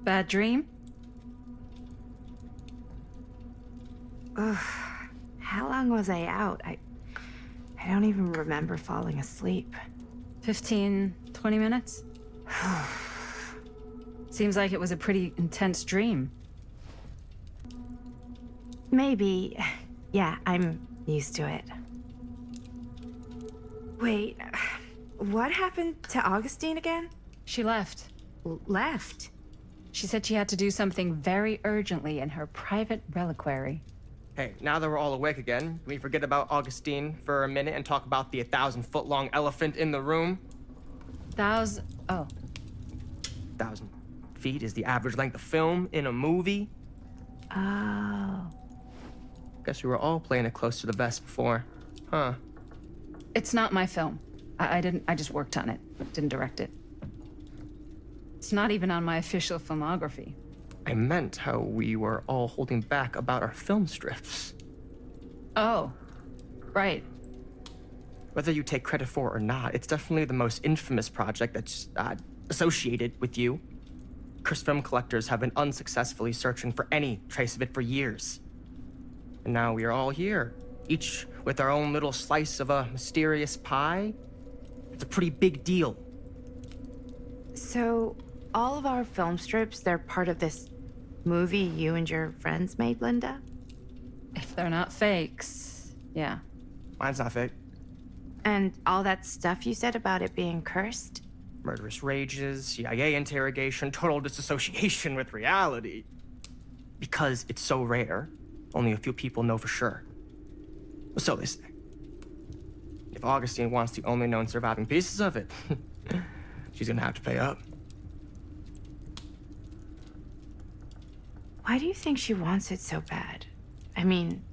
Bad dream? Ugh. How long was I out? I don't even remember falling asleep. 15, 20 minutes? Seems like it was a pretty intense dream. Maybe. Yeah, I'm used to it. Wait, what happened to Augustine again? She left. Left? She said she had to do something very urgently in her private reliquary. Hey, now that we're all awake again, can we forget about Augustine for a minute and talk about the 1,000-foot-long elephant in the room? Oh. 1,000 feet is the average length of film in a movie. Oh. Guess we were all playing it close to the vest before, huh? It's not my film. I just worked on it, but didn't direct it. It's not even on my official filmography. I meant how we were all holding back about our film strips. Oh, right. Whether you take credit for it or not, it's definitely the most infamous project that's associated with you. Cursed film collectors have been unsuccessfully searching for any trace of it for years. And now we are all here, each with our own little slice of a mysterious pie. It's a pretty big deal. So, all of our film strips, they're part of this movie you and your friends made, Linda? If they're not fakes, yeah. Mine's not fake. And all that stuff you said about it being cursed? Murderous rages, CIA interrogation, total disassociation with reality. Because it's so rare, only a few people know for sure. So they say. If Augustine wants the only known surviving pieces of it, she's gonna have to pay up. Why do you think she wants it so bad? I mean,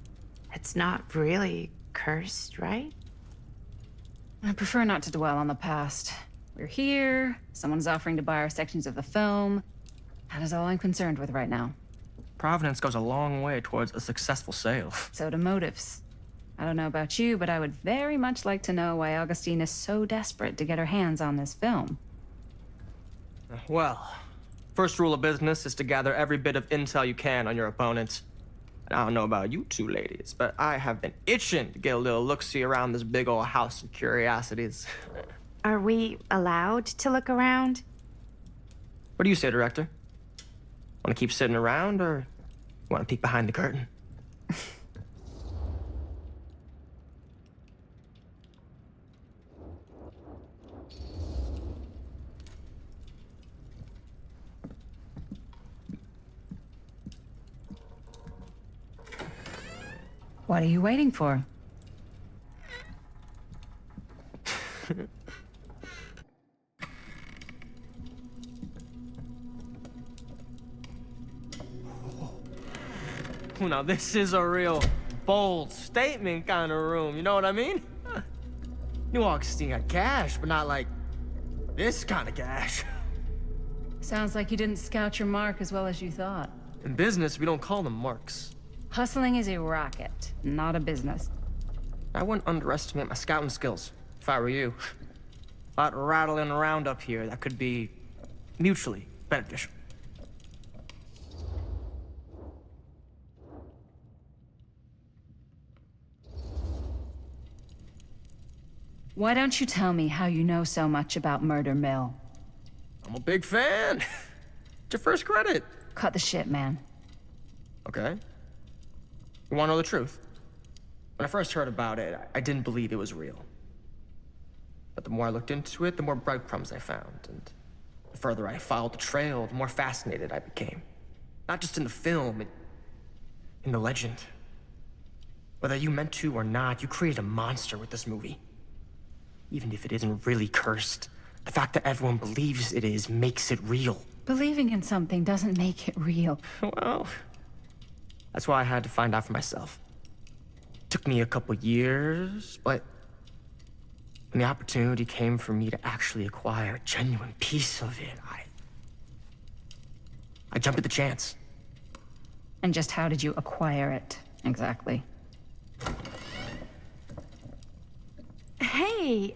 it's not really cursed, right? I prefer not to dwell on the past. We're here, someone's offering to buy our sections of the film. That is all I'm concerned with right now. Providence goes a long way towards a successful sale. So do motives. I don't know about you, but I would very much like to know why Augustine is so desperate to get her hands on this film. Well, first rule of business is to gather every bit of intel you can on your opponent. And I don't know about you two ladies, but I have been itching to get a little look-see around this big old house of curiosities. Are we allowed to look around? What do you say, director? Want to keep sitting around, or want to peek behind the curtain? What are you waiting for? Now this is a real bold statement kind of room, you know what I mean? New Augustine got cash, but not like this kind of cash. Sounds like you didn't scout your mark as well as you thought. In business, we don't call them marks. Hustling is a racket, not a business. I wouldn't underestimate my scouting skills, if I were you. A lot rattling around up here that could be mutually beneficial. Why don't you tell me how you know so much about Murder Mill? I'm a big fan. It's your first credit. Cut the shit, man. Okay. You want to know the truth? When I first heard about it, I didn't believe it was real. But the more I looked into it, the more breadcrumbs I found. And the further I followed the trail, the more fascinated I became. Not just in the film, in the legend. Whether you meant to or not, you created a monster with this movie. Even if it isn't really cursed, the fact that everyone believes it is makes it real. Believing in something doesn't make it real. Well, that's why I had to find out for myself. Took me a couple years, but when the opportunity came for me to actually acquire a genuine piece of it, I jumped at the chance. And just how did you acquire it, exactly? Hey,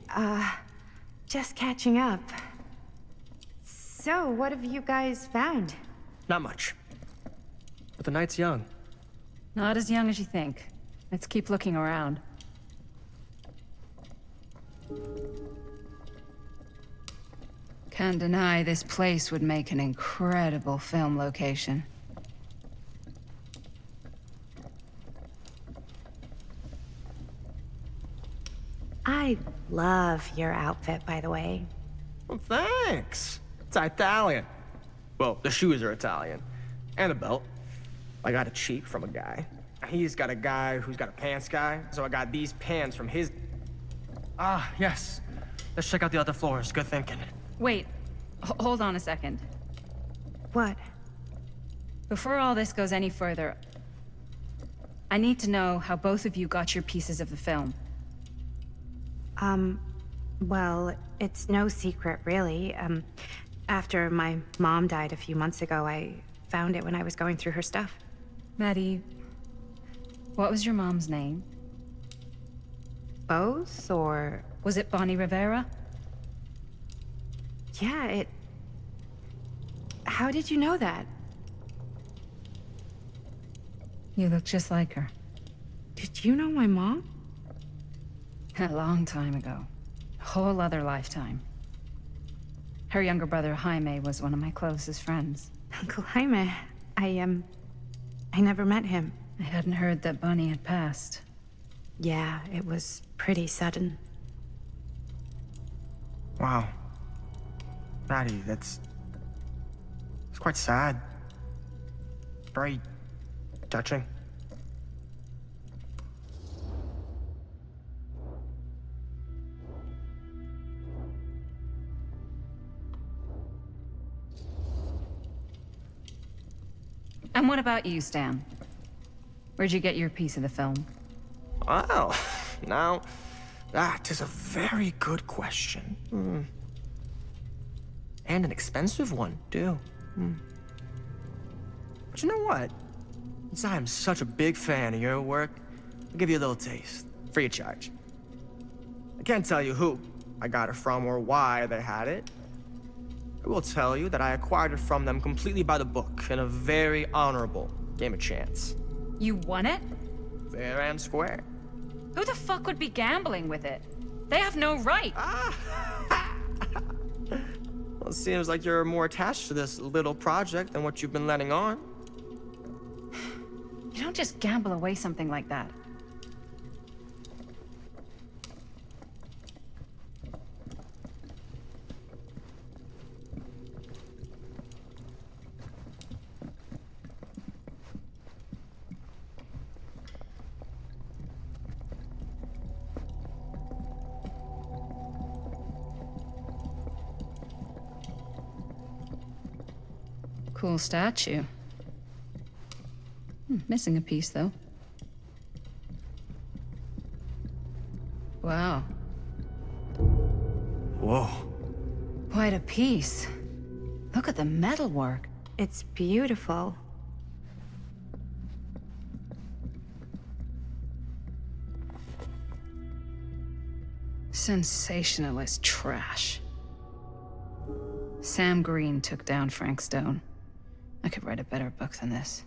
just catching up. So, what have you guys found? Not much. But the night's young. Not as young as you think. Let's keep looking around. Can't deny this place would make an incredible film location. I love your outfit, by the way. Well, thanks. It's Italian. Well, the shoes are Italian. And the belt. I got it cheap from a guy. He's got a guy who's got a pants guy, so I got these pants from his... Ah, yes. Let's check out the other floors. Good thinking. Wait, hold on a second. What? Before all this goes any further, I need to know how both of you got your pieces of the film. Well, it's no secret, really. After my mom died a few months ago, I found it when I was going through her stuff. Maddie, what was your mom's name? Both, or... Was it Bonnie Rivera? Yeah, How did you know that? You look just like her. Did you know my mom? A long time ago. A whole other lifetime. Her younger brother, Jaime, was one of my closest friends. Uncle Jaime. I never met him. I hadn't heard that Bonnie had passed. Yeah, it was pretty sudden. Wow. Maddie, it's quite sad. Very touching. And what about you, Stan? Where'd you get your piece of the film? Well, now, that is a very good question. And an expensive one, too. But you know what? Since I am such a big fan of your work, I'll give you a little taste, free of charge. I can't tell you who I got it from or why they had it. I will tell you that I acquired it from them completely by the book in a very honorable game of chance. You won it? Fair and square. Who the fuck would be gambling with it? They have no right. Well, it seems like you're more attached to this little project than what you've been letting on. You don't just gamble away something like that. Cool statue. Missing a piece, though. Wow. Whoa. Quite a piece. Look at the metalwork. It's beautiful. Sensationalist trash. Sam Green took down Frank Stone. I could write a better book than this.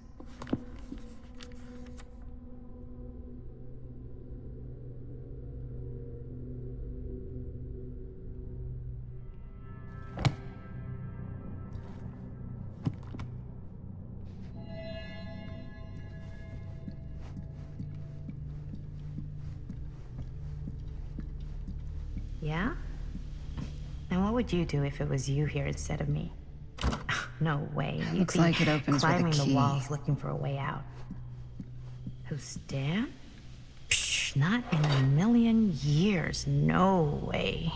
Yeah? And what would you do if it was you here instead of me? No way. You'd Looks be like it opens with a climbing the key. walls looking for a way out. Who's Dan? Psh, not in a million years. No way.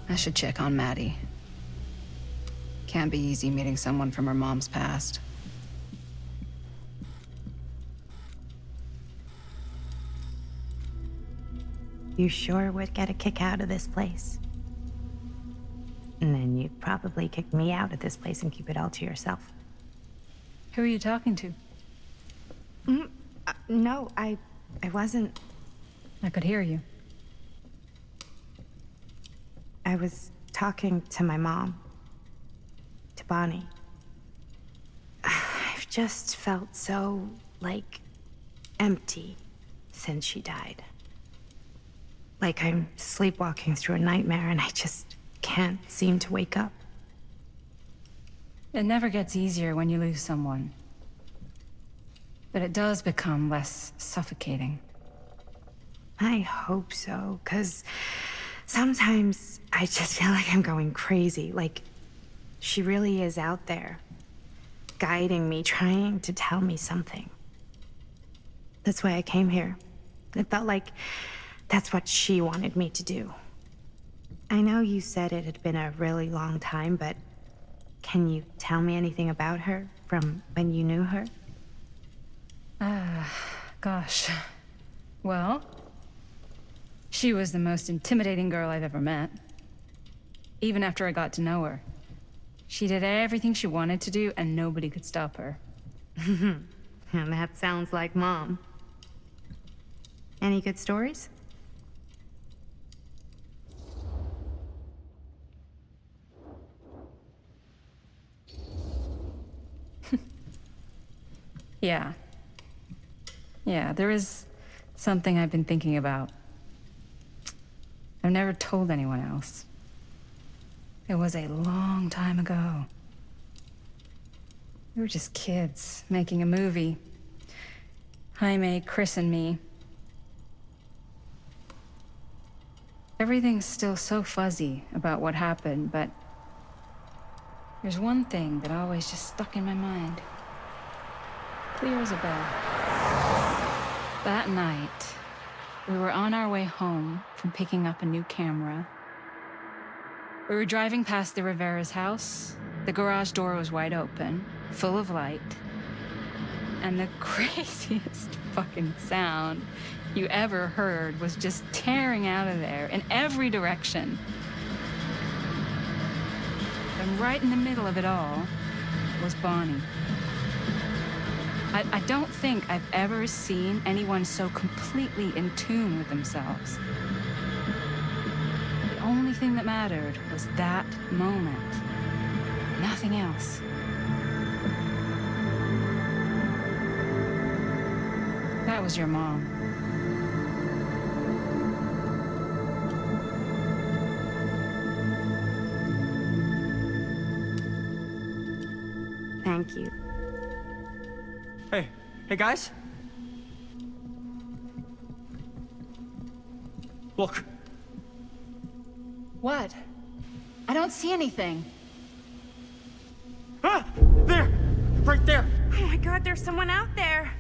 I should check on Maddie. Can't be easy meeting someone from her mom's past. You sure would get a kick out of this place. And then you'd probably kick me out of this place and keep it all to yourself. Who are you talking to? No, I wasn't. I could hear you. I was talking to my mom. To Bonnie. just felt so, like, empty since she died. Like I'm sleepwalking through a nightmare and I just can't seem to wake up. It never gets easier when you lose someone. But it does become less suffocating. I hope so, 'cause sometimes I just feel like I'm going crazy. Like, she really is out there, guiding me, trying to tell me something. That's why I came here. It felt like that's what she wanted me to do. I know you said it had been a really long time, but can you tell me anything about her from when you knew her? Gosh. Well, she was the most intimidating girl I've ever met. Even after I got to know her. She did everything she wanted to do, and nobody could stop her. And that sounds like Mom. Any good stories? Yeah. Yeah, there is something I've been thinking about. I've never told anyone else. It was a long time ago. We were just kids, making a movie. Jaime, Chris, and me. Everything's still so fuzzy about what happened, but there's one thing that always just stuck in my mind. Clear as a bell. That night, we were on our way home from picking up a new camera. We were driving past the Rivera's house. The garage door was wide open, full of light. And the craziest fucking sound you ever heard was just tearing out of there in every direction. And right in the middle of it all was Bonnie. I don't think I've ever seen anyone so completely in tune with themselves. The only thing that mattered was that moment. Nothing else. That was your mom. Thank you. Hey guys? Look. What? I don't see anything. Ah! There! Right there! Oh my God, there's someone out there!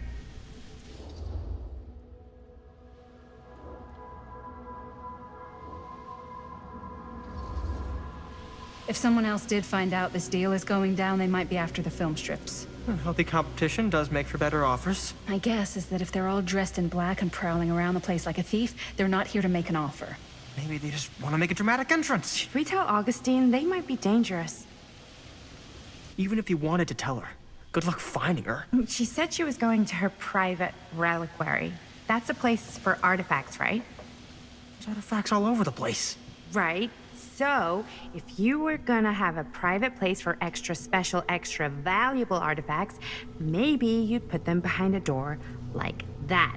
If someone else did find out this deal is going down, they might be after the film strips. Healthy competition does make for better offers. My guess is that if they're all dressed in black and prowling around the place like a thief, they're not here to make an offer. Maybe they just want to make a dramatic entrance. Should we tell Augustine? They might be dangerous. Even if you wanted to tell her, good luck finding her. She said she was going to her private reliquary. That's a place for artifacts, right? There's artifacts all over the place. Right. So, if you were gonna have a private place for extra special, extra valuable artifacts, maybe you'd put them behind a door like that.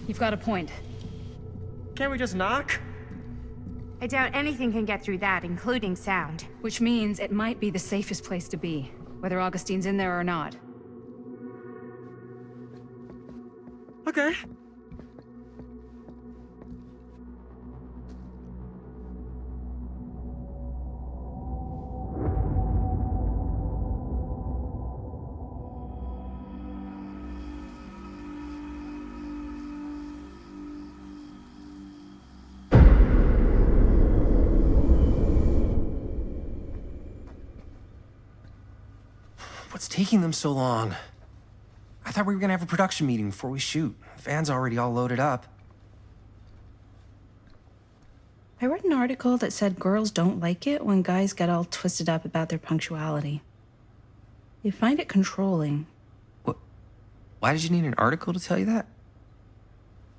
You've got a point. Can't we just knock? I doubt anything can get through that, including sound. Which means it might be the safest place to be, whether Augustine's in there or not. Okay. What's taking them so long? I thought we were gonna have a production meeting before we shoot. The van's already all loaded up. I read an article that said girls don't like it when guys get all twisted up about their punctuality. They find it controlling. What? Why did you need an article to tell you that?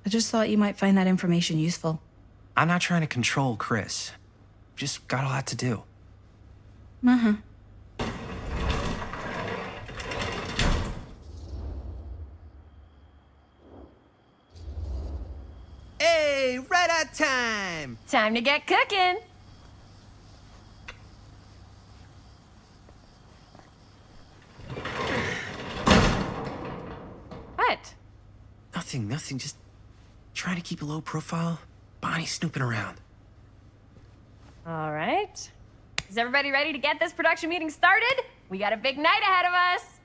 I just thought you might find that information useful. I'm not trying to control Chris. Just got a lot to do. Uh-huh. Hey, right at time! Time to get cooking. What? Nothing. Just trying to keep a low profile. Bonnie's snooping around. All right. Is everybody ready to get this production meeting started? We got a big night ahead of us.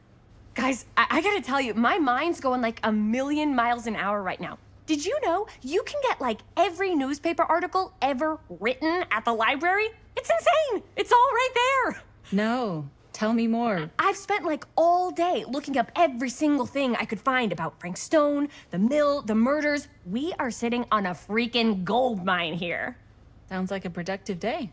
Guys, I gotta tell you, my mind's going like a million miles an hour right now. Did you know you can get like every newspaper article ever written at the library? It's insane. It's all right there. No, tell me more. I've spent like all day looking up every single thing I could find about Frank Stone, the mill, the murders. We are sitting on a freaking gold mine here. Sounds like a productive day.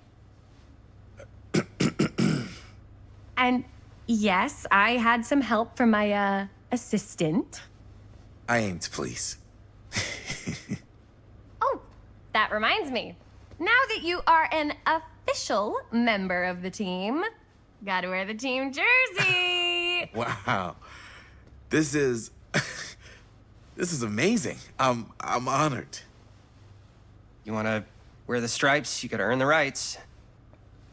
And yes, I had some help from my assistant. I aim to please. Oh, that reminds me. Now that you are an official member of the team, gotta wear the team jersey. Wow. This is this is amazing. I'm honored. You wanna wear the stripes? You gotta earn the rights.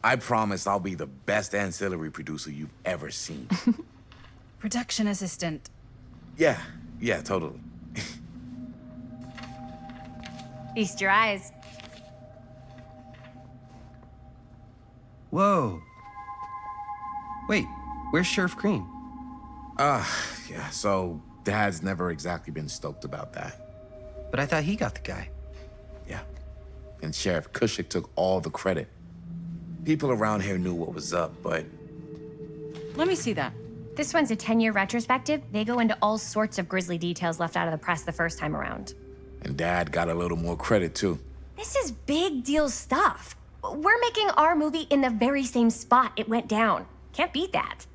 I promise I'll be the best ancillary producer you've ever seen. Production assistant. Yeah, totally. Feast your eyes. Whoa. Wait, where's Sheriff Green? Yeah, so Dad's never exactly been stoked about that. But I thought he got the guy. Yeah. And Sheriff Cushik took all the credit. People around here knew what was up, but Let me see that. This one's a 10-year retrospective. They go into all sorts of grisly details left out of the press the first time around. and Dad got a little more credit too. This is big deal stuff. We're making our movie in the very same spot it went down. Can't beat that.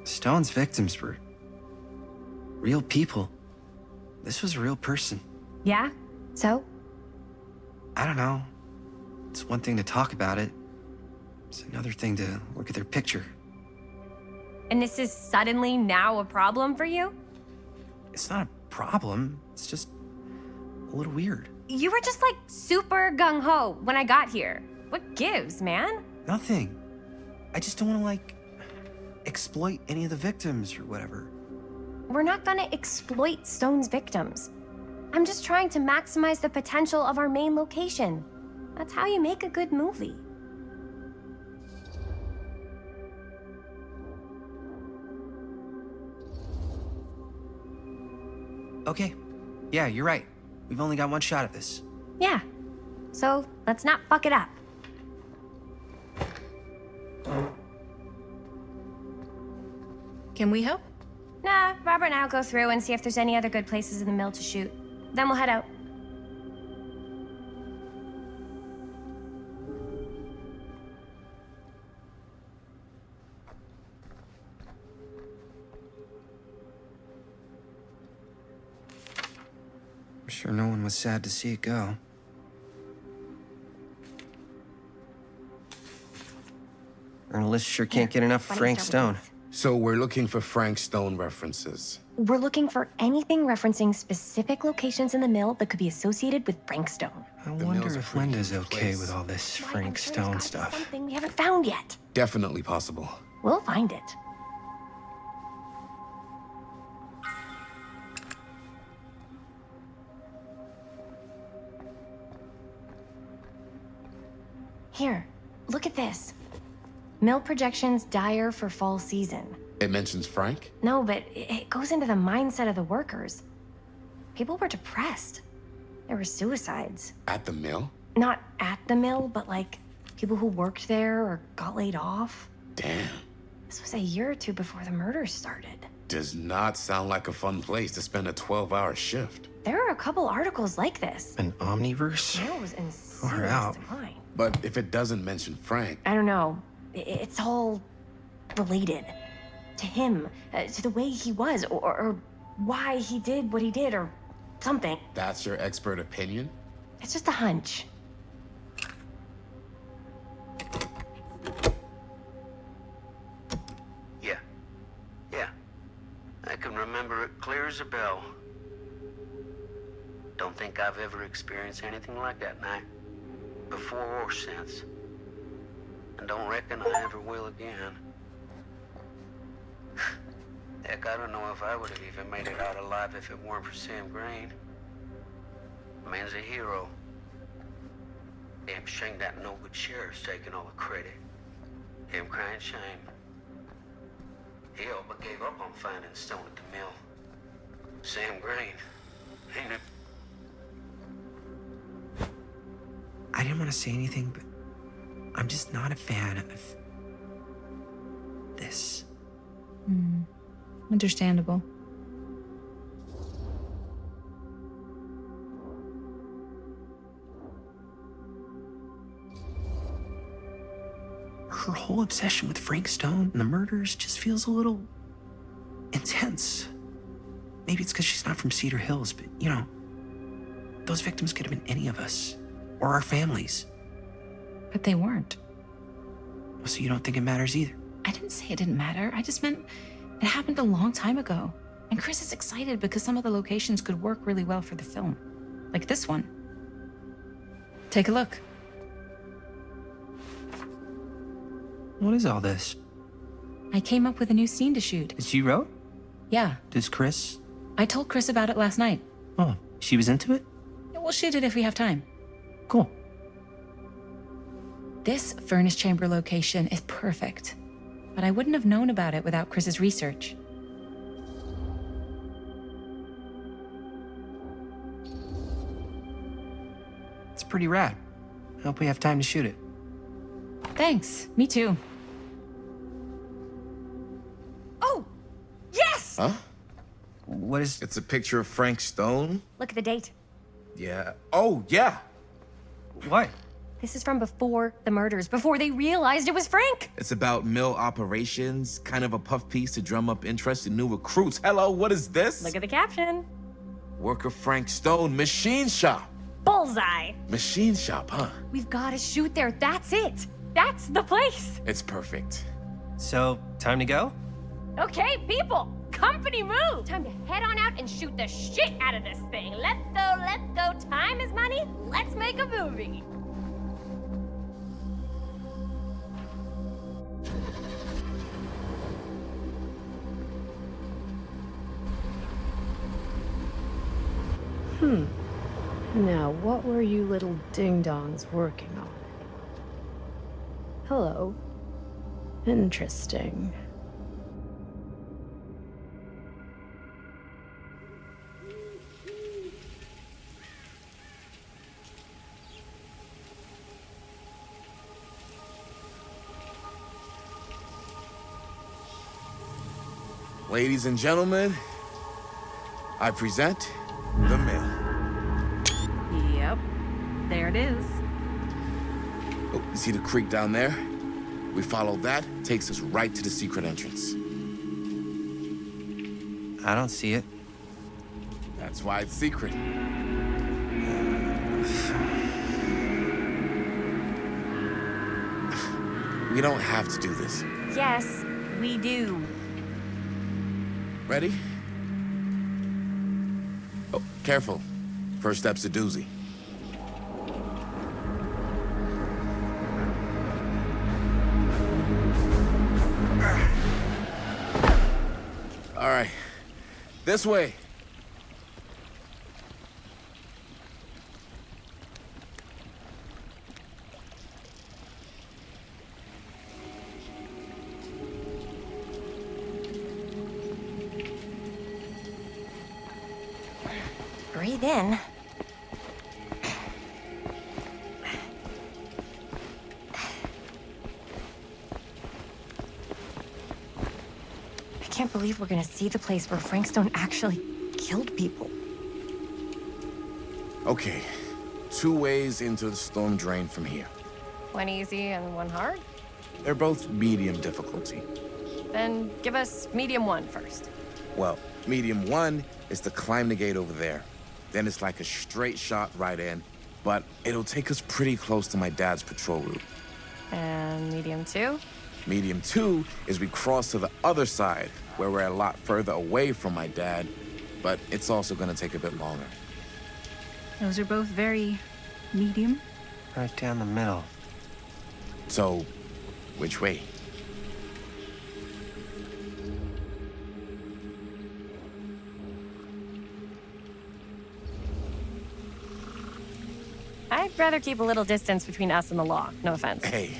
Stone's victims were real people. This was a real person. Yeah? So? I don't know. It's one thing to talk about it. It's another thing to look at their picture. And this is suddenly now a problem for you? It's not a problem. It's just a little weird. You were just like super gung-ho when I got here. What gives, man? Nothing. I just don't want to, like, exploit any of the victims or whatever. We're not gonna exploit Stone's victims. I'm just trying to maximize the potential of our main location. That's how you make a good movie. Okay. Yeah, you're right. We've only got one shot at this. Yeah. So let's not fuck it up. Can we help? Nah, Robert and I'll go through and see if there's any other good places in the mill to shoot. Then we'll head out. I'm sure no one was sad to see it go. Journalists sure can't get enough of Frank Stone. So we're looking for Frank Stone references. We're looking for anything referencing specific locations in the mill that could be associated with Frank Stone. I The wonder mill's a if pretty Linda's huge okay place. with all this Why, I'm Frank sure Stone there's gotta be stuff. something we haven't found yet. Definitely possible. We'll find it. Here, look at this. Mill projections dire for fall season. It mentions Frank? No, but it goes into the mindset of the workers. People were depressed. There were suicides. At the mill? Not at the mill, but like people who worked there or got laid off. Damn. This was a year or two before the murders started. Does not sound like a fun place to spend a 12-hour shift. There are a couple articles like this. An omniverse? Mill was in Far serious out. decline. But if it doesn't mention Frank, I don't know. It's all related to him, to the way he was, or why he did what he did, or something. that's your expert opinion? It's just a hunch. Yeah. as a bell. Don't think I've ever experienced anything like that night, before or since. And don't reckon I ever will again. Heck, I don't know if I would have even made it out alive if it weren't for Sam Green. The man's a hero. Damn shame that no-good sheriff's taking all the credit. Damn crying shame. He all but gave up on finding Stone at the mill. Sam Green. Ain't it? I didn't want to say anything, but I'm just not a fan of this. Understandable. Her whole obsession with Frank Stone and the murders just feels a little intense. Maybe it's because she's not from Cedar Hills, but you know, those victims could have been any of us or our families. But they weren't. So you don't think it matters either? I didn't say it didn't matter. I just meant it happened a long time ago. And Chris is excited because some of the locations could work really well for the film. Like this one. Take a look. What is all this? I came up with a new scene to shoot. That you wrote? Yeah, Does Chris? I told Chris about it last night. Oh, she was into it? We'll shoot it if we have time. Cool. This furnace chamber location is perfect. But I wouldn't have known about it without Chris's research. It's pretty rad. I hope we have time to shoot it. Thanks, me too. Oh, yes! Huh? What is... It's a picture of Frank Stone? Look at the date. Yeah. Oh, yeah. What? This is from before the murders, before they realized it was Frank. It's about mill operations, kind of a puff piece to drum up interest in new recruits. Hello, what is this? Look at the caption. Worker Frank Stone, machine shop. Bullseye. Machine shop, huh? We've got to shoot there. That's it. That's the place. It's perfect. So, time to go? Okay, people. Company move. Time to head on out and shoot the shit out of this thing. Let's go, let's go. Time is money. Let's make a movie. Now, what were you little ding-dongs working on? Hello. Interesting. Ladies and gentlemen, I present the mill. Yep, there it is. Oh, you see the creek down there? We follow that, takes us right to the secret entrance. I don't see it. That's why it's secret. We don't have to do this. Yes, we do. Ready? Oh, careful. First step's a doozy. All right. This way. Breathe in. I can't believe we're gonna see the place where Frank Stone actually killed people. Okay. 2 ways into the storm drain from here. One easy and one hard? They're both medium difficulty. Then give us medium one first. Well, medium 1 is to climb the gate over there. Then it's like a straight shot right in, but it'll take us pretty close to my dad's patrol route. And medium two? Medium 2 is we cross to the other side, where we're a lot further away from my dad, but it's also gonna take a bit longer. Those are both very medium. Right down the middle. So, which way? I'd rather keep a little distance between us and the law. No offense. Hey,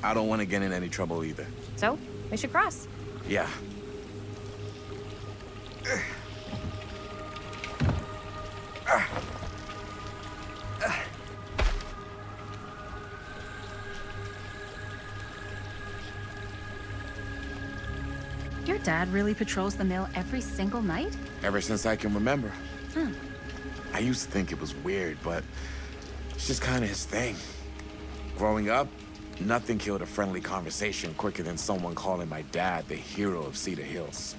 I don't want to get in any trouble either. So, we should cross. Yeah. Your dad really patrols the mill every single night? Ever since I can remember. Huh. I used to think it was weird, but it's just kind of his thing. Growing up, nothing killed a friendly conversation quicker than someone calling my dad the hero of Cedar Hills.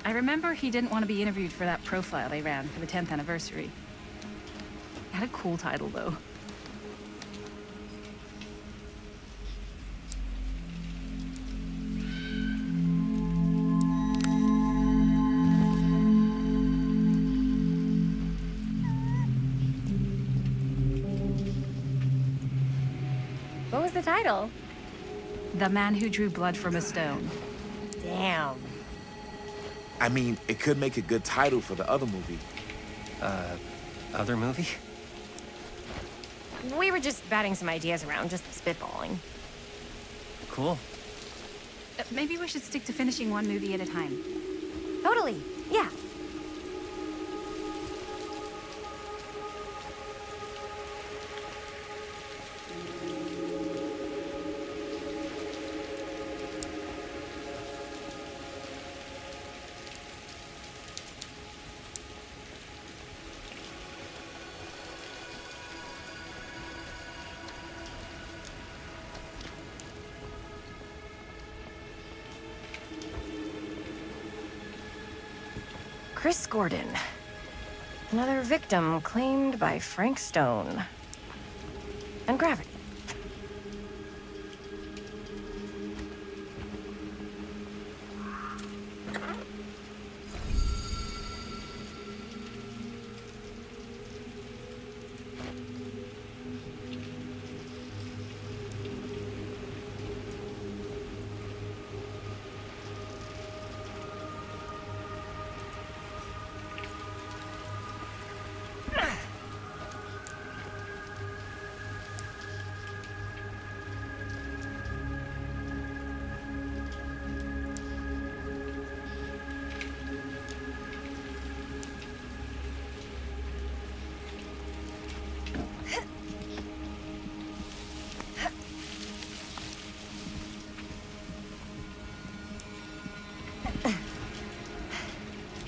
I remember he didn't want to be interviewed for that profile they ran for the 10th anniversary. Had a cool title, though. What was the title? The Man Who Drew Blood from a Stone. Damn. I mean, it could make a good title for the other movie. Other movie? We were just batting some ideas around, just spitballing. Cool. Maybe we should stick to finishing one movie at a time. Totally. Yeah. Chris Gordon. Another victim claimed by Frank Stone. And gravity.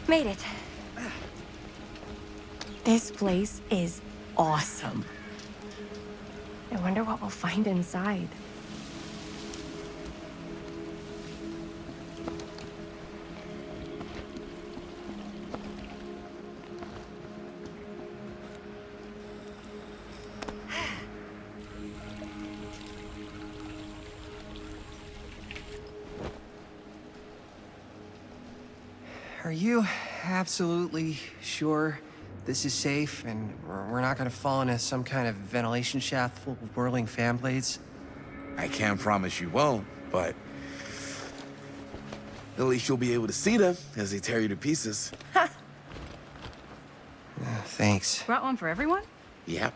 Made it. This place is awesome. I wonder what we'll find inside. Are you absolutely sure this is safe and we're not gonna fall into some kind of ventilation shaft full of whirling fan blades? I can't promise you won't, but at least you'll be able to see them as they tear you to pieces. Thanks. Brought one for everyone? Yep.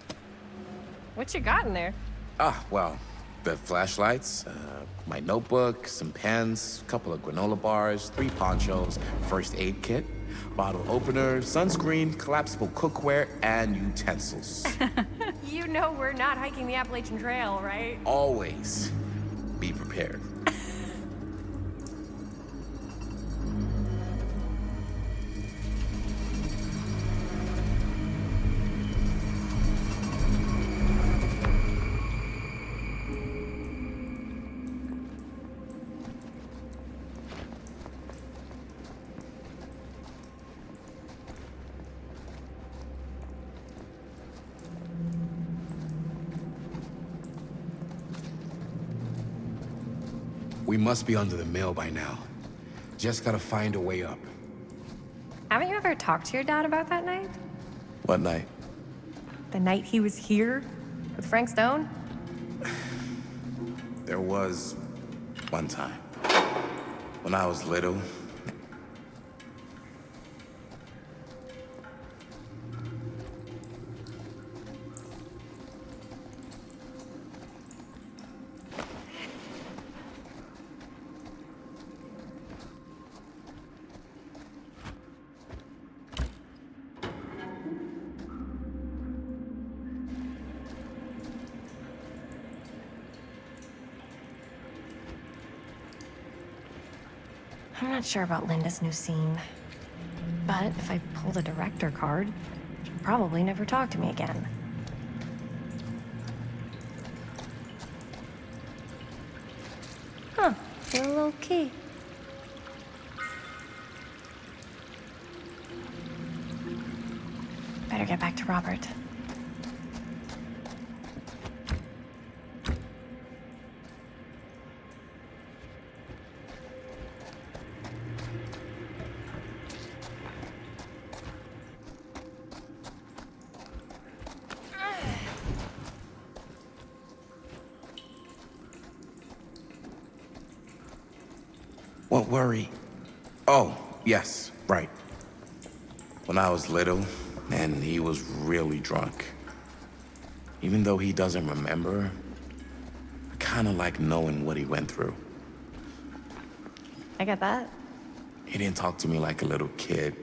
What you got in there? Ah, well, the flashlights, my notebook, some pens, a couple of granola bars, 3 ponchos, first aid kit, bottle opener, sunscreen, collapsible cookware, and utensils. You know we're not hiking the Appalachian Trail, right? Always be prepared. We must be under the mill by now. Just gotta find a way up. Haven't you ever talked to your dad about that night? What night? The night he was here with Frank Stone? There was one time when I was little. I'm not sure about Linda's new scene. But if I pull the director card, she'll probably never talk to me again. Huh, feel a little key. Better get back to Robert. What worry? Oh, yes, right. When I was little, and he was really drunk. Even though he doesn't remember, I kind of like knowing what he went through. I get that. He didn't talk to me like a little kid,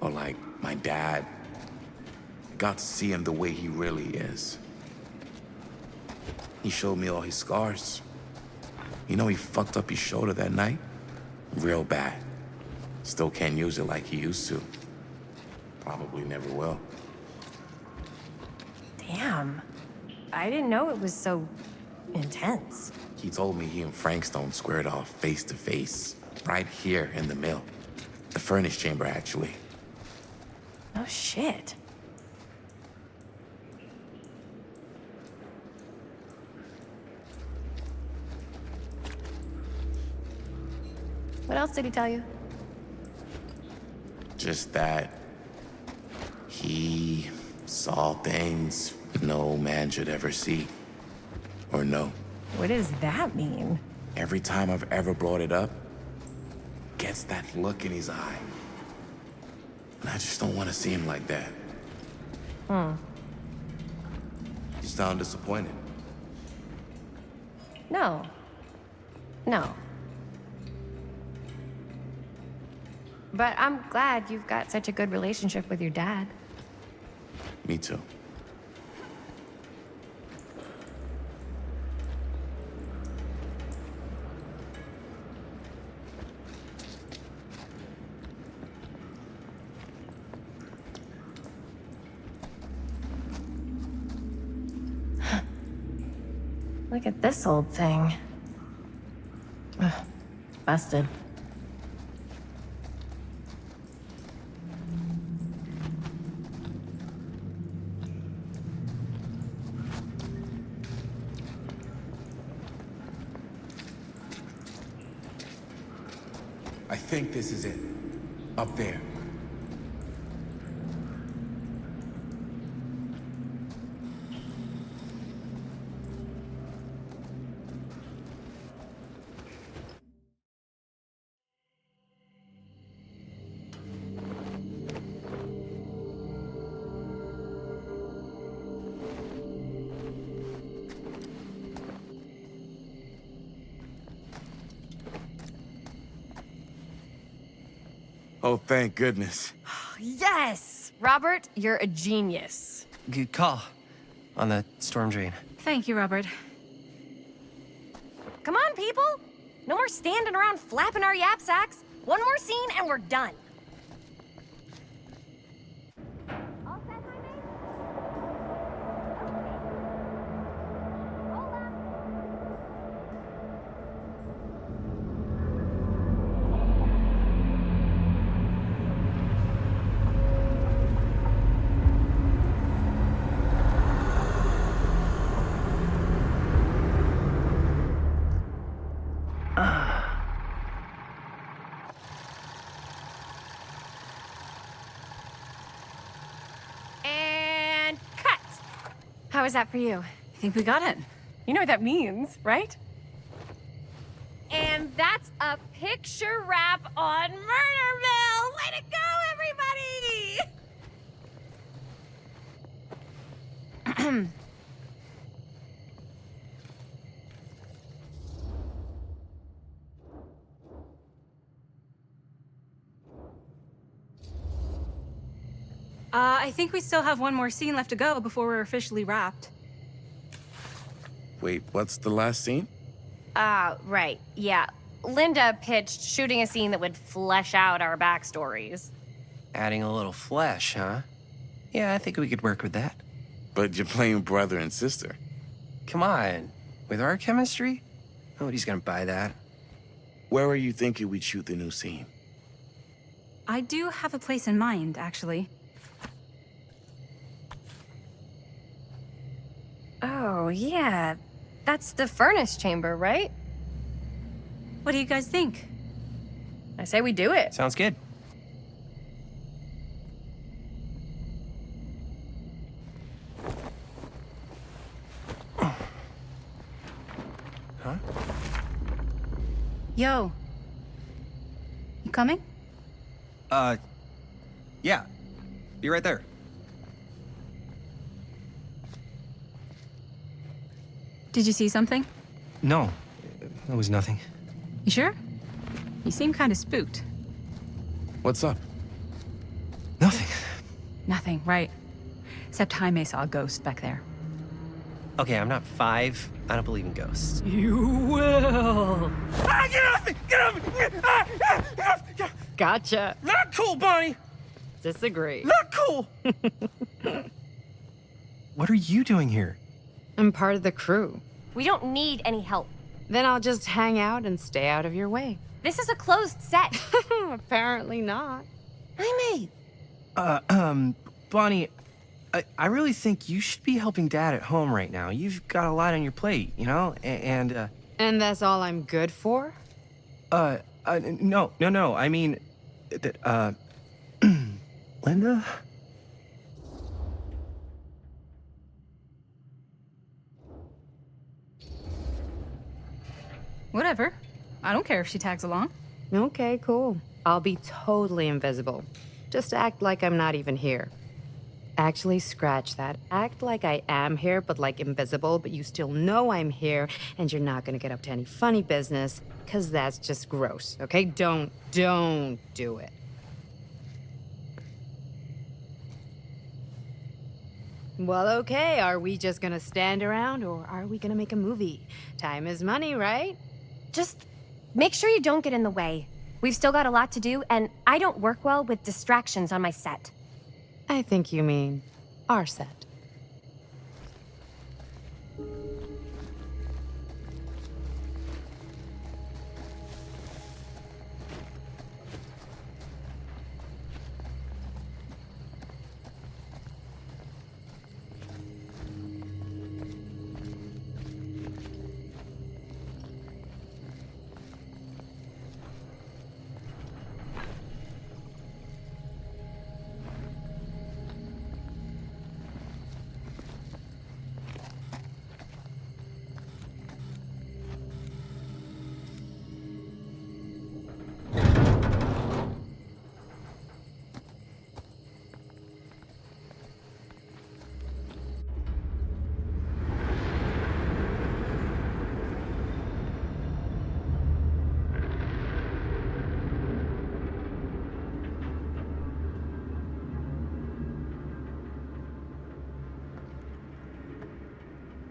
or like my dad. I got to see him the way he really is. He showed me all his scars. You know, he fucked up his shoulder that night? Real bad. Still can't use it like he used to. Probably never will. Damn. I didn't know it was so intense. He told me he and Frank Stone squared off face to face, right here in the mill. The furnace chamber, actually. No shit. What else did he tell you? Just that he saw things no man should ever see or know. What does that mean? Every time I've ever brought it up, gets that look in his eye. And I just don't want to see him like that. You sound disappointed. No. No. But I'm glad you've got such a good relationship with your dad. Me too. Look at this old thing. Ugh, busted. I think this is it. Up there. Oh, thank goodness. Yes! Robert, you're a genius. Good call on the storm drain. Thank you, Robert. Come on, people! No more standing around flapping our yap sacks. One more scene and we're done. All set, my mate? Hold up. was that for you? I think we got it. You know what that means, right? And that's a picture wrap on Murderville! Way to go, everybody! I think we still have one more scene left to go before we're officially wrapped. Wait, what's the last scene? Right, yeah. Linda pitched shooting a scene that would flesh out our backstories. Adding a little flesh, huh? Yeah, I think we could work with that. But you're playing brother and sister. Come on. With our chemistry? Nobody's gonna buy that. Where are you thinking we'd shoot the new scene? I do have a place in mind, actually. Oh, yeah. That's the furnace chamber, right? What do you guys think? I say we do it. Sounds good. Huh? Yo. You coming? Yeah. Be right there. Did you see something? No, it was nothing. You sure? You seem kind of spooked. What's up? Nothing. Nothing, right. Except Jaime saw a ghost back there. Okay, I'm not 5. I don't believe in ghosts. You will! Ah, get off me! Get off me! Gotcha. Not cool, Bonnie! Disagree. Not cool! What are you doing here? I'm part of the crew. We don't need any help. Then I'll just hang out and stay out of your way. This is a closed set. Apparently not. Jaime! Bonnie, I really think you should be helping Dad at home right now. You've got a lot on your plate, you know? And that's all I'm good for? no. I mean, that, Linda? Whatever. I don't care if she tags along. Okay, cool. I'll be totally invisible. Just act like I'm not even here. Actually, scratch that. Act like I am here, but like invisible, but you still know I'm here, and you're not gonna get up to any funny business, because that's just gross, okay? Don't do it. Well, okay, are we just gonna stand around, or are we gonna make a movie? Time is money, right? Just make sure you don't get in the way. We've still got a lot to do, and I don't work well with distractions on my set. I think you mean our set.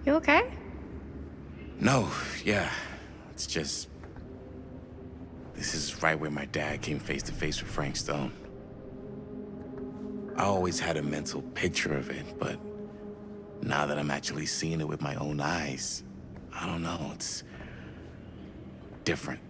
You okay? No, yeah. It's just... This is right where my dad came face to face with Frank Stone. I always had a mental picture of it, but now that I'm actually seeing it with my own eyes, I don't know, it's different.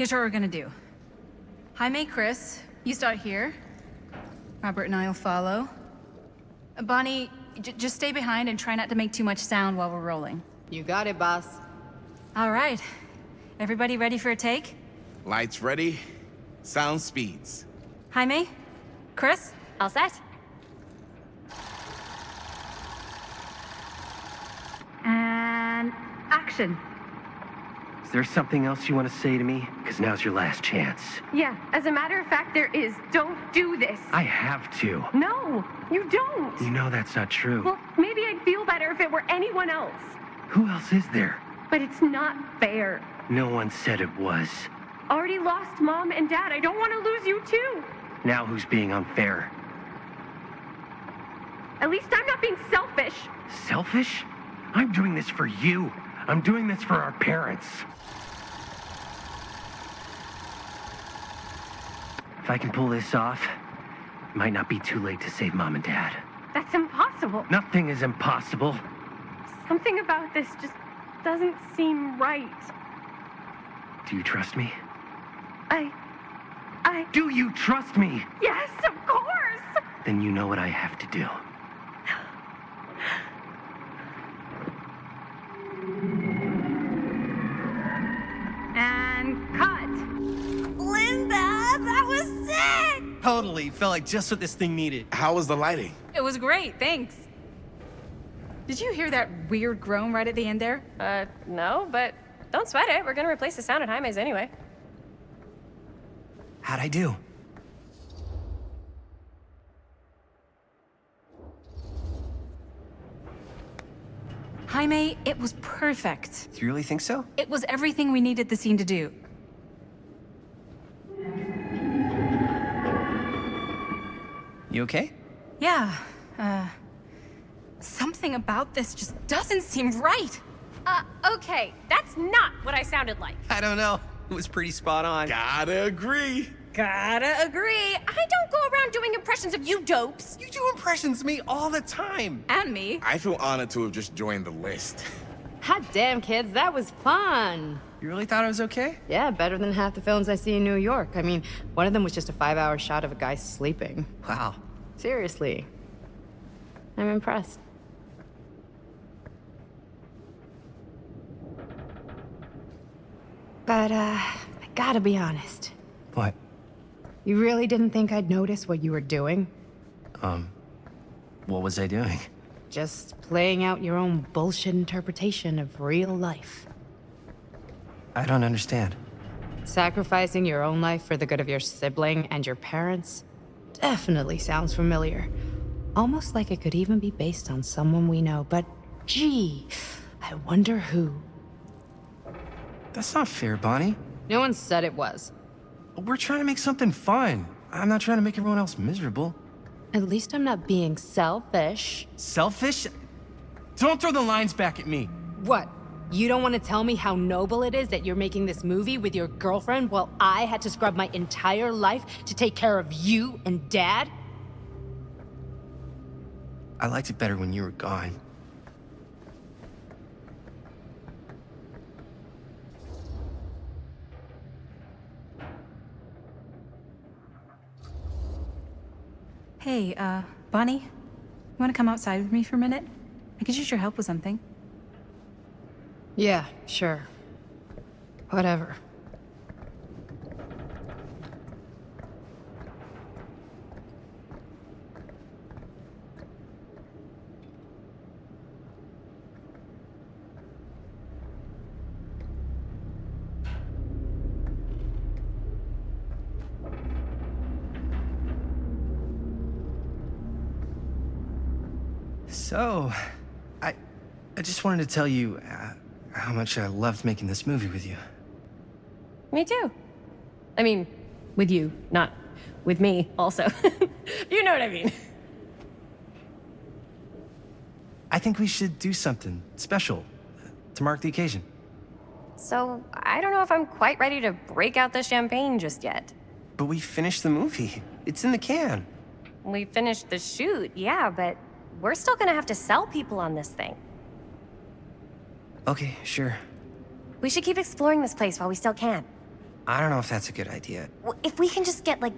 Here's what we're gonna do. Jaime, Chris, you start here. Robert and I will follow. Bonnie, just stay behind and try not to make too much sound while we're rolling. You got it, boss. All right. Everybody ready for a take? Lights ready, sound speeds. Jaime? Chris? All set? And action. Is there something else you want to say to me? Because now's your last chance. Yeah, as a matter of fact, there is. Don't do this. I have to. No, you don't. You know that's not true. Well, maybe I'd feel better if it were anyone else. Who else is there? But it's not fair. No one said it was. Already lost Mom and Dad. I don't want to lose you too. Now who's being unfair? At least I'm not being selfish. Selfish? I'm doing this for you. I'm doing this for our parents. If I can pull this off, it might not be too late to save Mom and Dad. That's impossible. Nothing is impossible. Something about this just doesn't seem right. Do you trust me? I... Do you trust me? Yes, of course! Then you know what I have to do. And cut. Linda, that was sick! Totally. Felt like just what this thing needed. How was the lighting? It was great, thanks. Did you hear that weird groan right at the end there? No, but don't sweat it. We're gonna replace the sound at Jaime's anyway. How'd I do? Jaime, it was perfect. Do you really think so? It was everything we needed the scene to do. You okay? Yeah, something about this just doesn't seem right. Okay, that's not what I sounded like. I don't know. It was pretty spot on. Gotta agree. Gotta agree. I don't go around doing impressions of you dopes. You do impressions of me all the time. And me. I feel honored to have just joined the list. Hot damn, kids, that was fun. You really thought I was okay? Yeah, better than half the films I see in New York. I mean, one of them was just a 5-hour shot of a guy sleeping. Wow. Seriously. I'm impressed. But, I gotta be honest. What? You really didn't think I'd notice what you were doing? What was I doing? Just playing out your own bullshit interpretation of real life. I don't understand. Sacrificing your own life for the good of your sibling and your parents definitely sounds familiar. Almost like it could even be based on someone we know, but gee, I wonder who. That's not fair, Bonnie. No one said it was. We're trying to make something fun. I'm not trying to make everyone else miserable. At least I'm not being selfish. Selfish? Don't throw the lines back at me. What? You don't want to tell me how noble it is that you're making this movie with your girlfriend while I had to scrub my entire life to take care of you and Dad? I liked it better when you were gone. Hey, Bonnie, you want to come outside with me for a minute? I could use your help with something. Yeah, sure. Whatever. So, I just wanted to tell you how much I loved making this movie with you. Me too. I mean, with you, not with me, also. You know what I mean. I think we should do something special to mark the occasion. So, I don't know if I'm quite ready to break out the champagne just yet. But we finished the movie. It's in the can. We finished the shoot, yeah, but we're still gonna have to sell people on this thing. Okay, sure. We should keep exploring this place while we still can. I don't know if that's a good idea. If we can just get, like,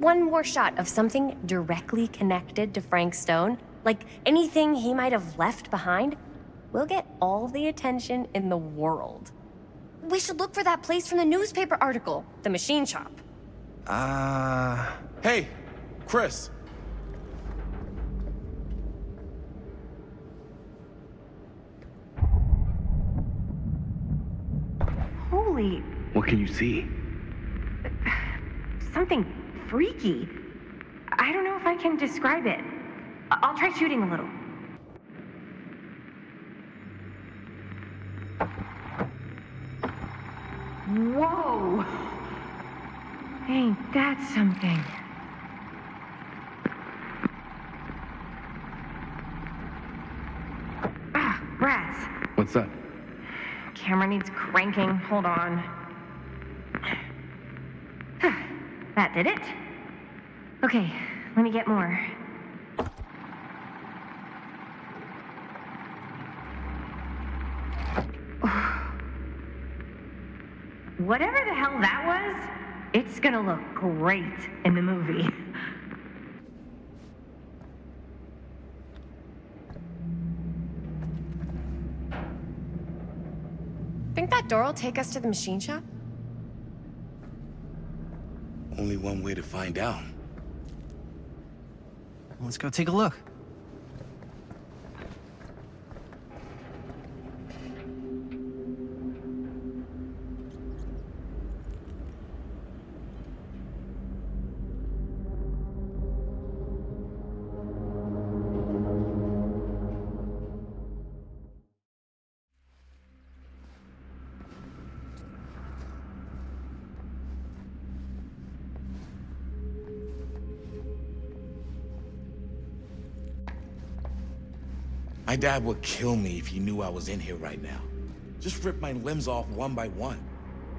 one more shot of something directly connected to Frank Stone, like anything he might have left behind, we'll get all the attention in the world. We should look for that place from the newspaper article, the machine shop. Hey, Chris. Holy, What can you see? something freaky. I don't know if I can describe it. I'll try shooting a little. Whoa! Ain't that something? Ah, rats. What's up? Camera needs cranking. Hold on. That did it. Okay, let me get more. Whatever the hell that was, it's gonna look great in the movie. Think that door will take us to the machine shop? Only one way to find out. Let's go take a look. My dad would kill me if he knew I was in here right now. Just rip my limbs off one by one.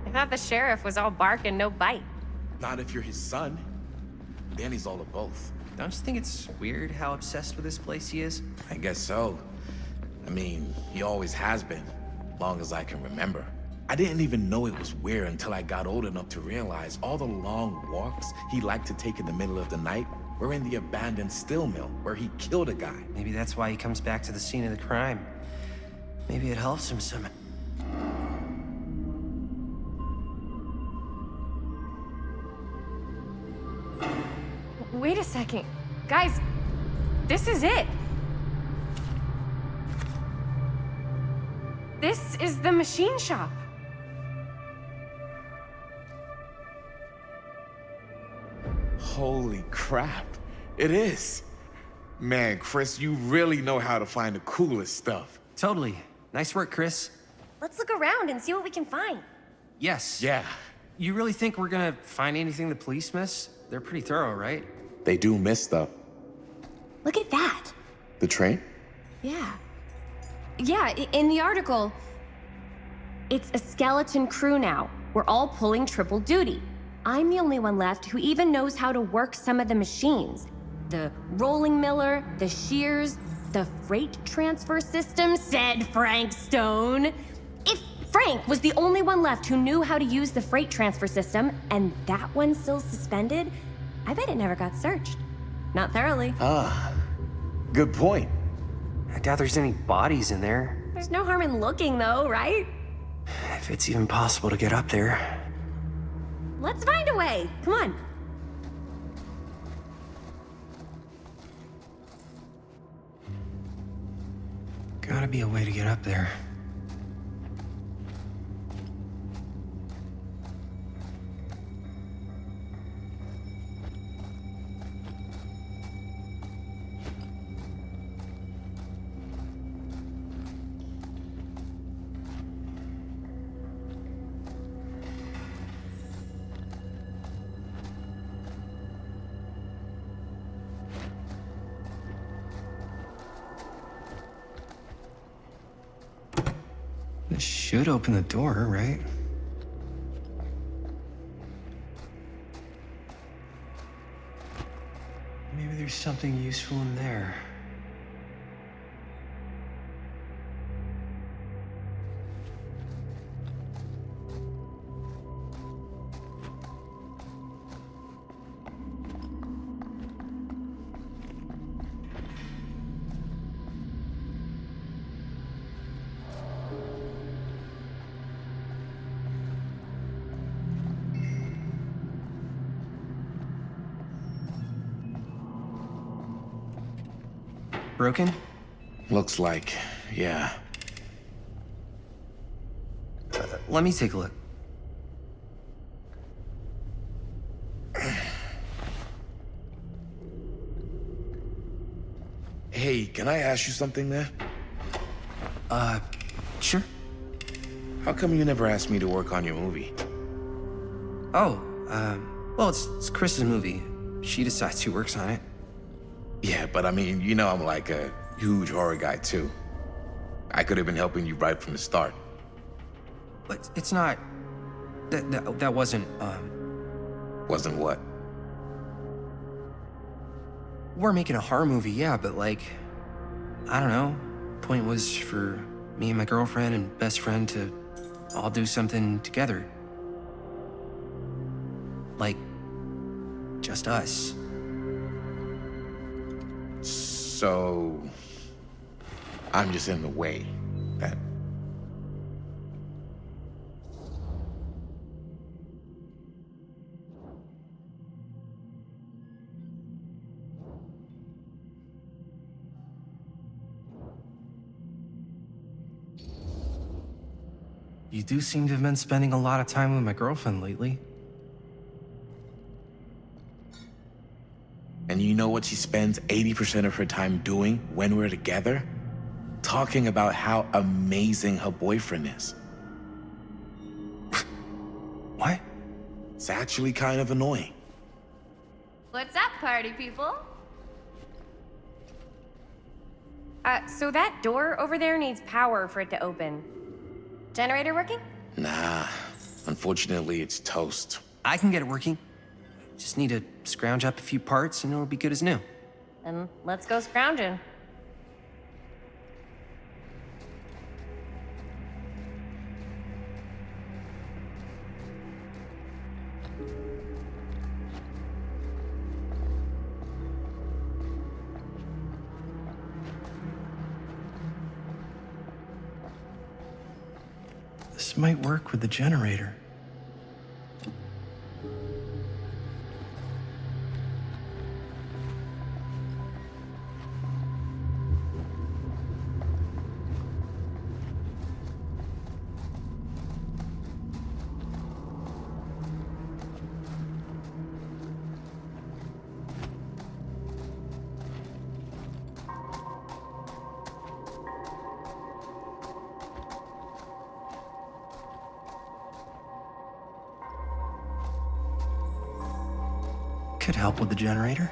I thought the sheriff was all bark and no bite. Not if you're his son. Danny's all of both. Don't you think it's weird how obsessed with this place he is? I guess so. I mean, he always has been, long as I can remember. I didn't even know it was weird until I got old enough to realize all the long walks he liked to take in the middle of the night were in the abandoned steel mill where he killed a guy. Maybe that's why he comes back to the scene of the crime. Maybe it helps him somehow. Wait a second. Guys, this is it. This is the machine shop. Holy crap, it is. Man, Chris, you really know how to find the coolest stuff. Totally. Nice work, Chris. Let's look around and see what we can find. Yes. Yeah, You really think we're gonna find anything the police miss? They're pretty thorough, right? they do miss stuff. Look at that. The train? Yeah. Yeah, in the article, it's a skeleton crew now. We're all pulling triple duty. I'm the only one left who even knows how to work some of the machines. The rolling miller, the shears, the freight transfer system, said Frank Stone. If Frank was the only one left who knew how to use the freight transfer system, and that one's still suspended, I bet it never got searched. Not thoroughly. Ah, good point. I doubt there's any bodies in there. There's no harm in looking, though, right? If it's even possible to get up there. Let's find a way. Come on. Gotta be a way to get up there. This should open the door, right? Maybe there's something useful in there. Broken? Looks like, yeah. Let me take a look. Hey, can I ask you something, man? Sure. How come you never asked me to work on your movie? Oh, well, it's Chris's movie. She decides who works on it. Yeah, but I mean, you know I'm like a huge horror guy, too. I could have been helping you right from the start. But it's not... That wasn't, Wasn't what? We're making a horror movie, yeah, but like... I don't know. Point was for me and my girlfriend and best friend to all do something together. Like... just us. So... I'm just in the way. That... You do seem to have been spending a lot of time with my girlfriend lately. And you know what she spends 80% of her time doing when we're together? Talking about how amazing her boyfriend is. What? It's actually kind of annoying. What's up, party people? So that door over there needs power for it to open. Generator working? Nah, unfortunately it's toast. I can get it working. Just need to scrounge up a few parts and it'll be good as new. Then let's go scrounging. This might work with the generator. Could help with the generator.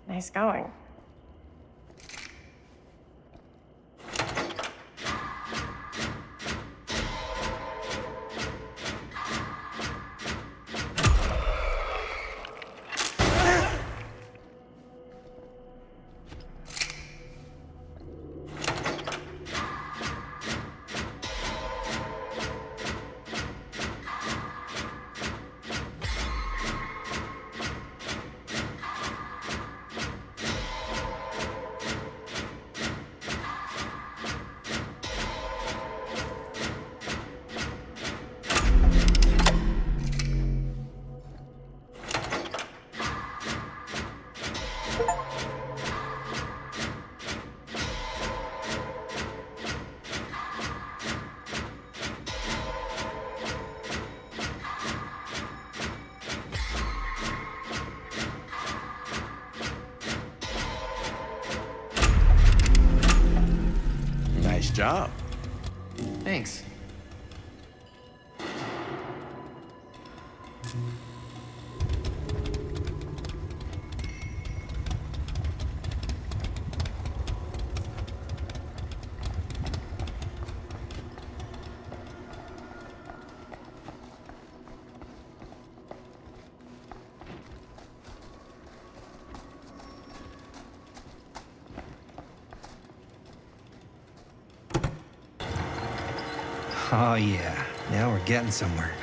Nice going. job. Thanks. Oh yeah, now we're getting somewhere.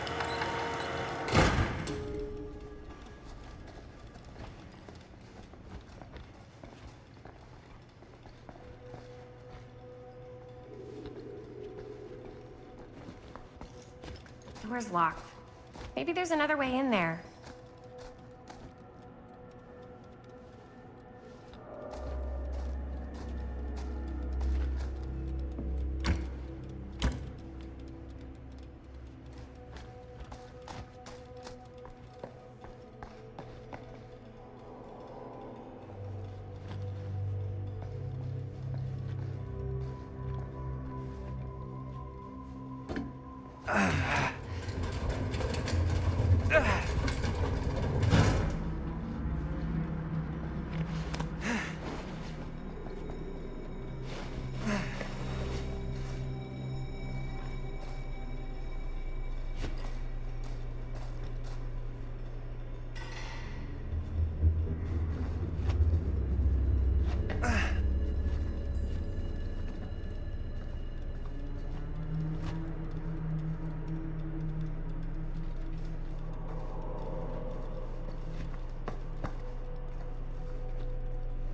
Door's locked. Maybe there's another way in there.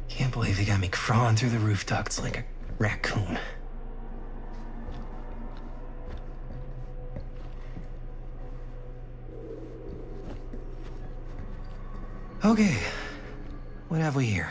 Can't believe they got me crawling through the roof ducts like a raccoon. Okay, what have we here?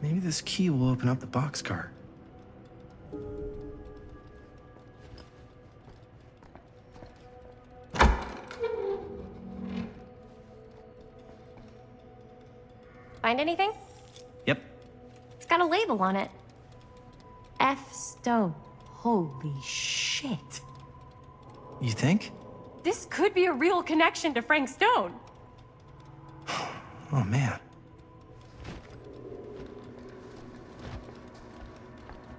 Maybe this key will open up the boxcar. Find anything? Yep. It's got a label on it. F. Stone. Holy shit. You think? This could be a real connection to Frank Stone. Oh man.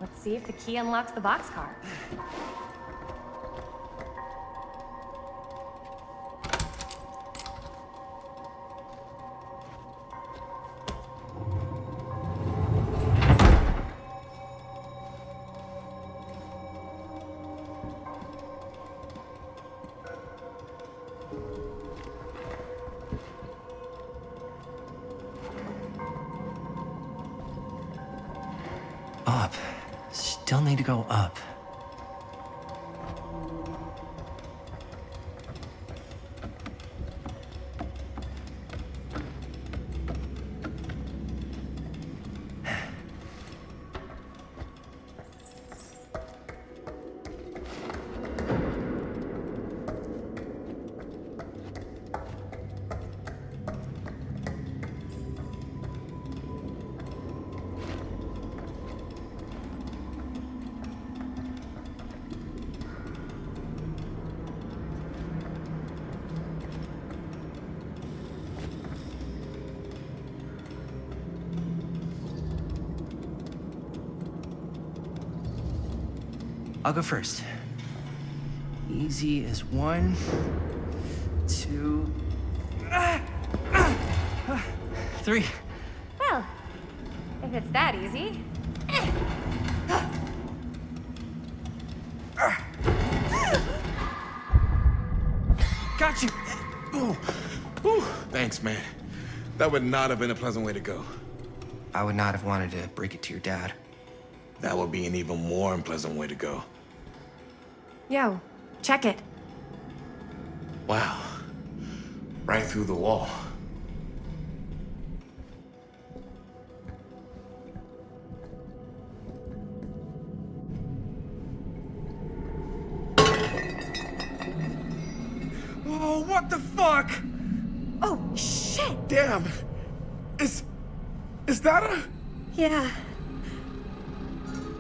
Let's see if the key unlocks the boxcar. Up. Still need to go up. I'll go first. Easy as 1, 2, 3. Well, if it's that easy. Got you! Ooh. Ooh. Thanks, man. That would not have been a pleasant way to go. I would not have wanted to break it to your dad. That would be an even more unpleasant way to go. Yo, check it. Wow. Right through the wall. Oh, what the fuck? Oh, shit! Damn! Is that a... Yeah.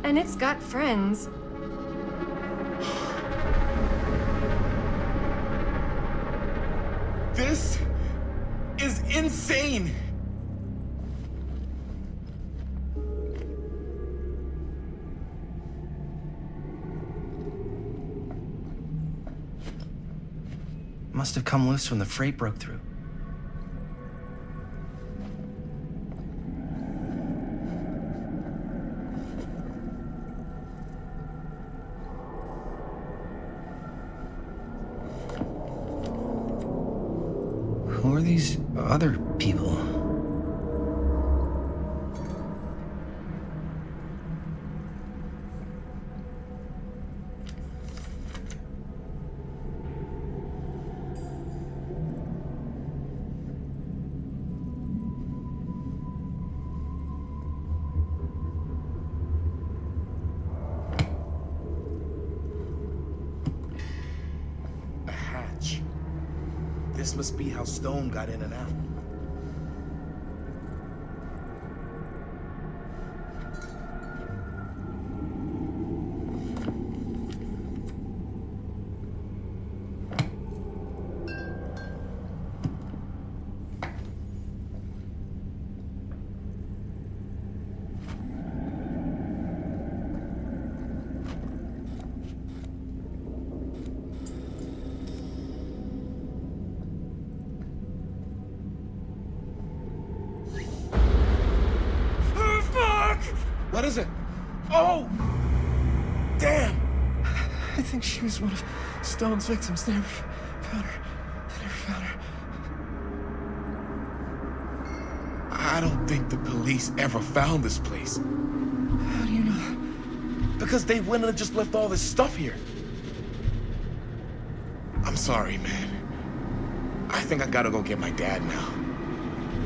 And it's got friends. This is insane! Must have come loose when the freight broke through. Who are these other people? A hatch. This must be how Stone got in and out. What is it? Oh! Damn! I think she was one of Stone's victims. They never found her. They never found her. I don't think the police ever found this place. How do you know that? Because they wouldn't have just left all this stuff here. I'm sorry, man. I think I gotta go get my dad now.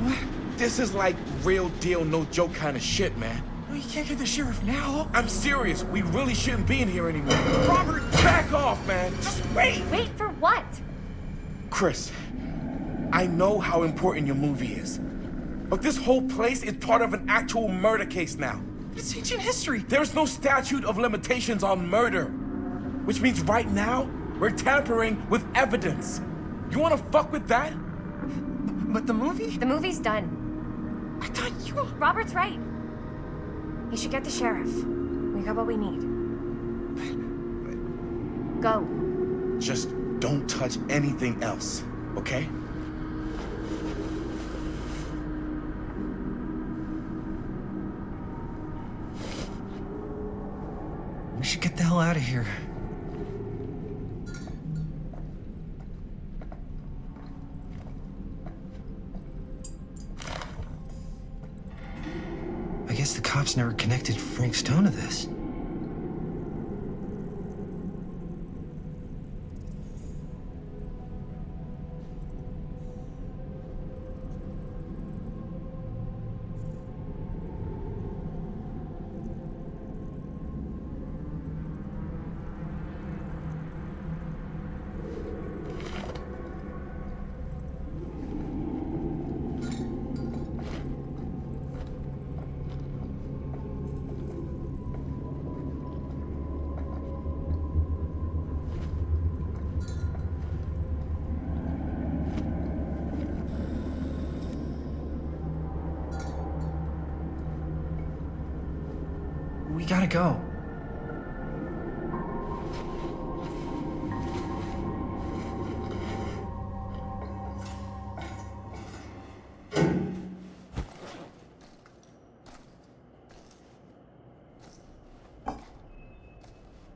What? This is like real deal, no joke kind of shit, man. Well, you can't get the sheriff now. I'm serious. We really shouldn't be in here anymore. Robert, back off, man. Just wait. Wait for what? Chris, I know how important your movie is. But this whole place is part of an actual murder case now. It's ancient history. There's no statute of limitations on murder. Which means right now, we're tampering with evidence. You wanna fuck with that? But the movie? The movie's done. I thought you... Robert's right. You should get the sheriff. We got what we need. Go. Just don't touch anything else, okay? We should get the hell out of here. I guess the cops never connected Frank Stone to this. We gotta go.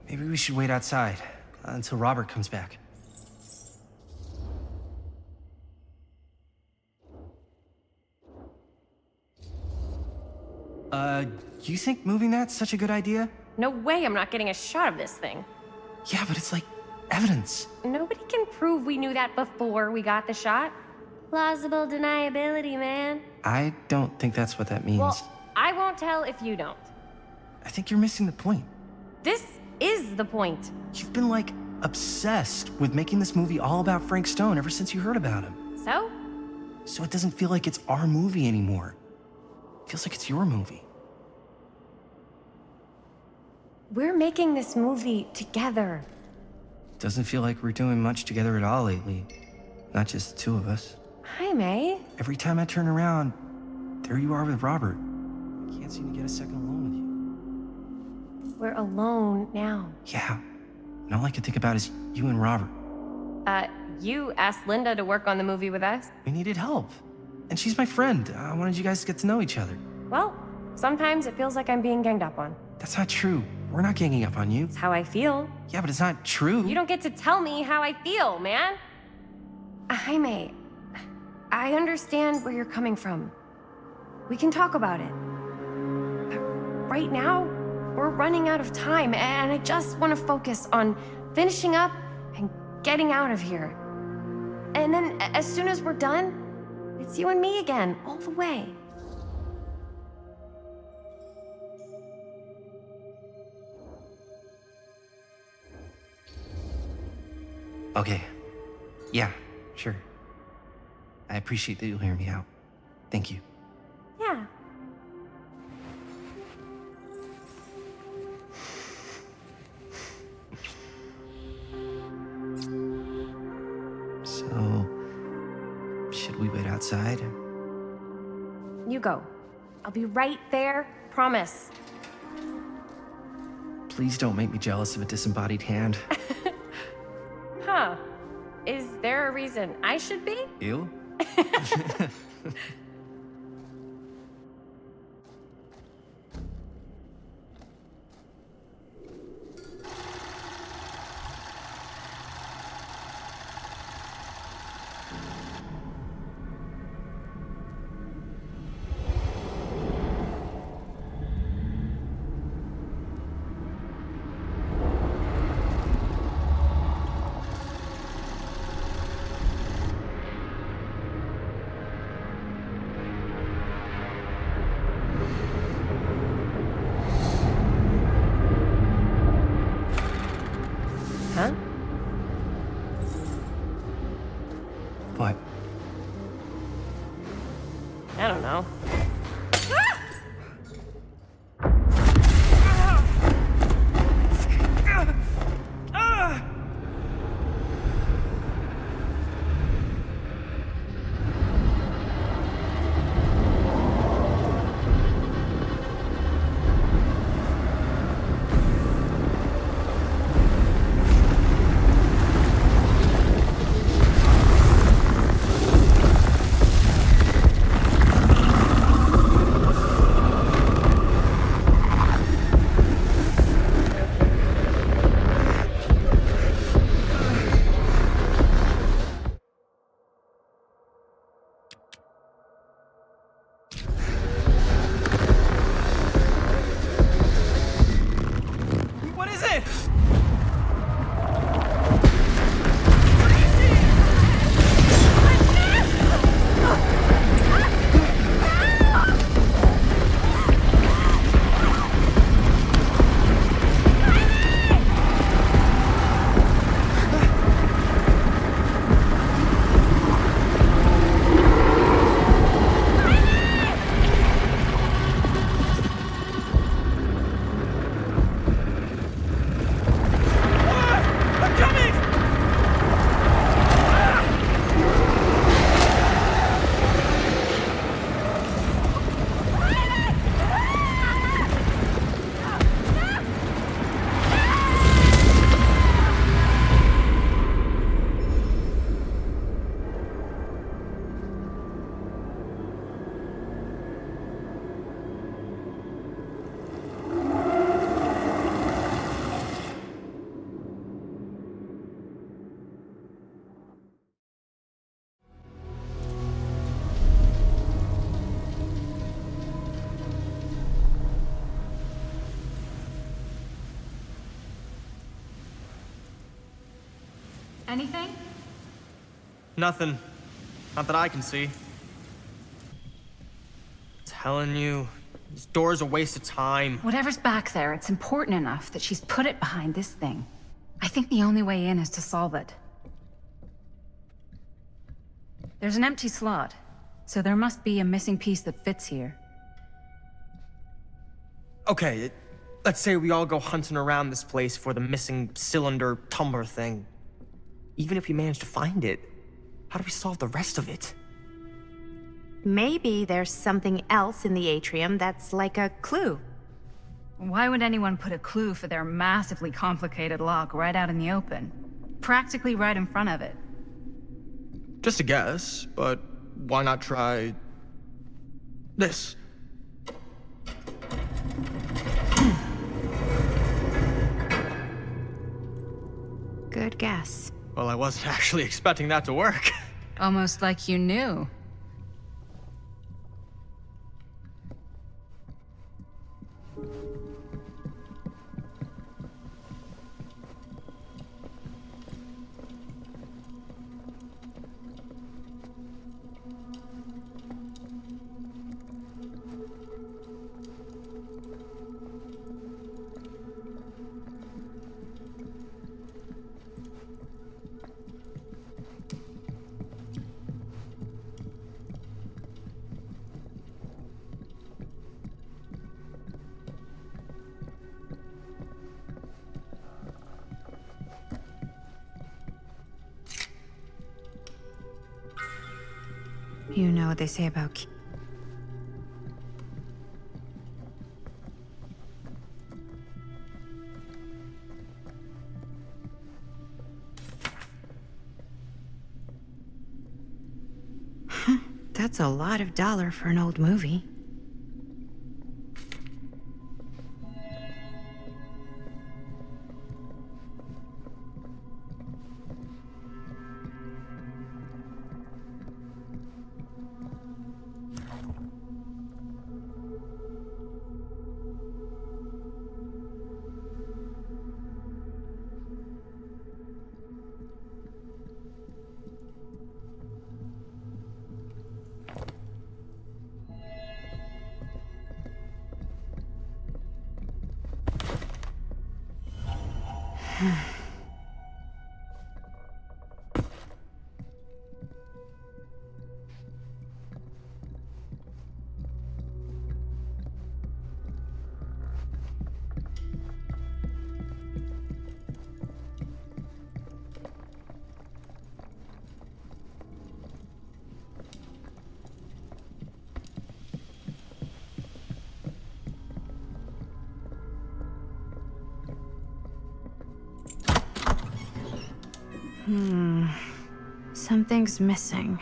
Maybe we should wait outside until Robert comes back. You think moving that's such a good idea? No way I'm not getting a shot of this thing. Yeah, but it's like evidence. Nobody can prove we knew that before we got the shot. Plausible deniability, man. I don't think that's what that means. Well, I won't tell if you don't. I think you're missing the point. This is the point. You've been like obsessed with making this movie all about Frank Stone ever since you heard about him. So? So it doesn't feel like it's our movie anymore. It feels like it's your movie. We're making this movie together. Doesn't feel like we're doing much together at all lately. Not just the two of us. Hi, May. Every time I turn around, there you are with Robert. I can't seem to get a second alone with you. We're alone now. Yeah. And all I can think about is you and Robert. You asked Linda to work on the movie with us? We needed help. And she's my friend. I wanted you guys to get to know each other. Well, sometimes it feels like I'm being ganged up on. That's not true. We're not ganging up on you. It's how I feel. Yeah, but it's not true. You don't get to tell me how I feel, man. Jaime, I understand where you're coming from. We can talk about it. But right now, we're running out of time, and I just want to focus on finishing up and getting out of here. And then, as soon as we're done, it's you and me again, all the way. Okay. Yeah, sure. I appreciate that you'll hear me out. Thank you. Yeah. So, should we wait outside? You go. I'll be right there, promise. Please don't make me jealous of a disembodied hand. Huh. Is there a reason I should be? You? Huh? What? I don't know. What is it? Anything? Nothing. Not that I can see. Telling you, this door's a waste of time. Whatever's back there, it's important enough that she's put it behind this thing. I think the only way in is to solve it. There's an empty slot, so there must be a missing piece that fits here. Okay, let's say we all go hunting around this place for the missing cylinder tumbler thing. Even if we manage to find it, how do we solve the rest of it? Maybe there's something else in the atrium that's like a clue. Why would anyone put a clue for their massively complicated lock right out in the open? Practically right in front of it. Just a guess, but why not try this? Good guess. Well, I wasn't actually expecting that to work. Almost like you knew. You know what they say about That's a lot of dollar for an old movie. Something's missing.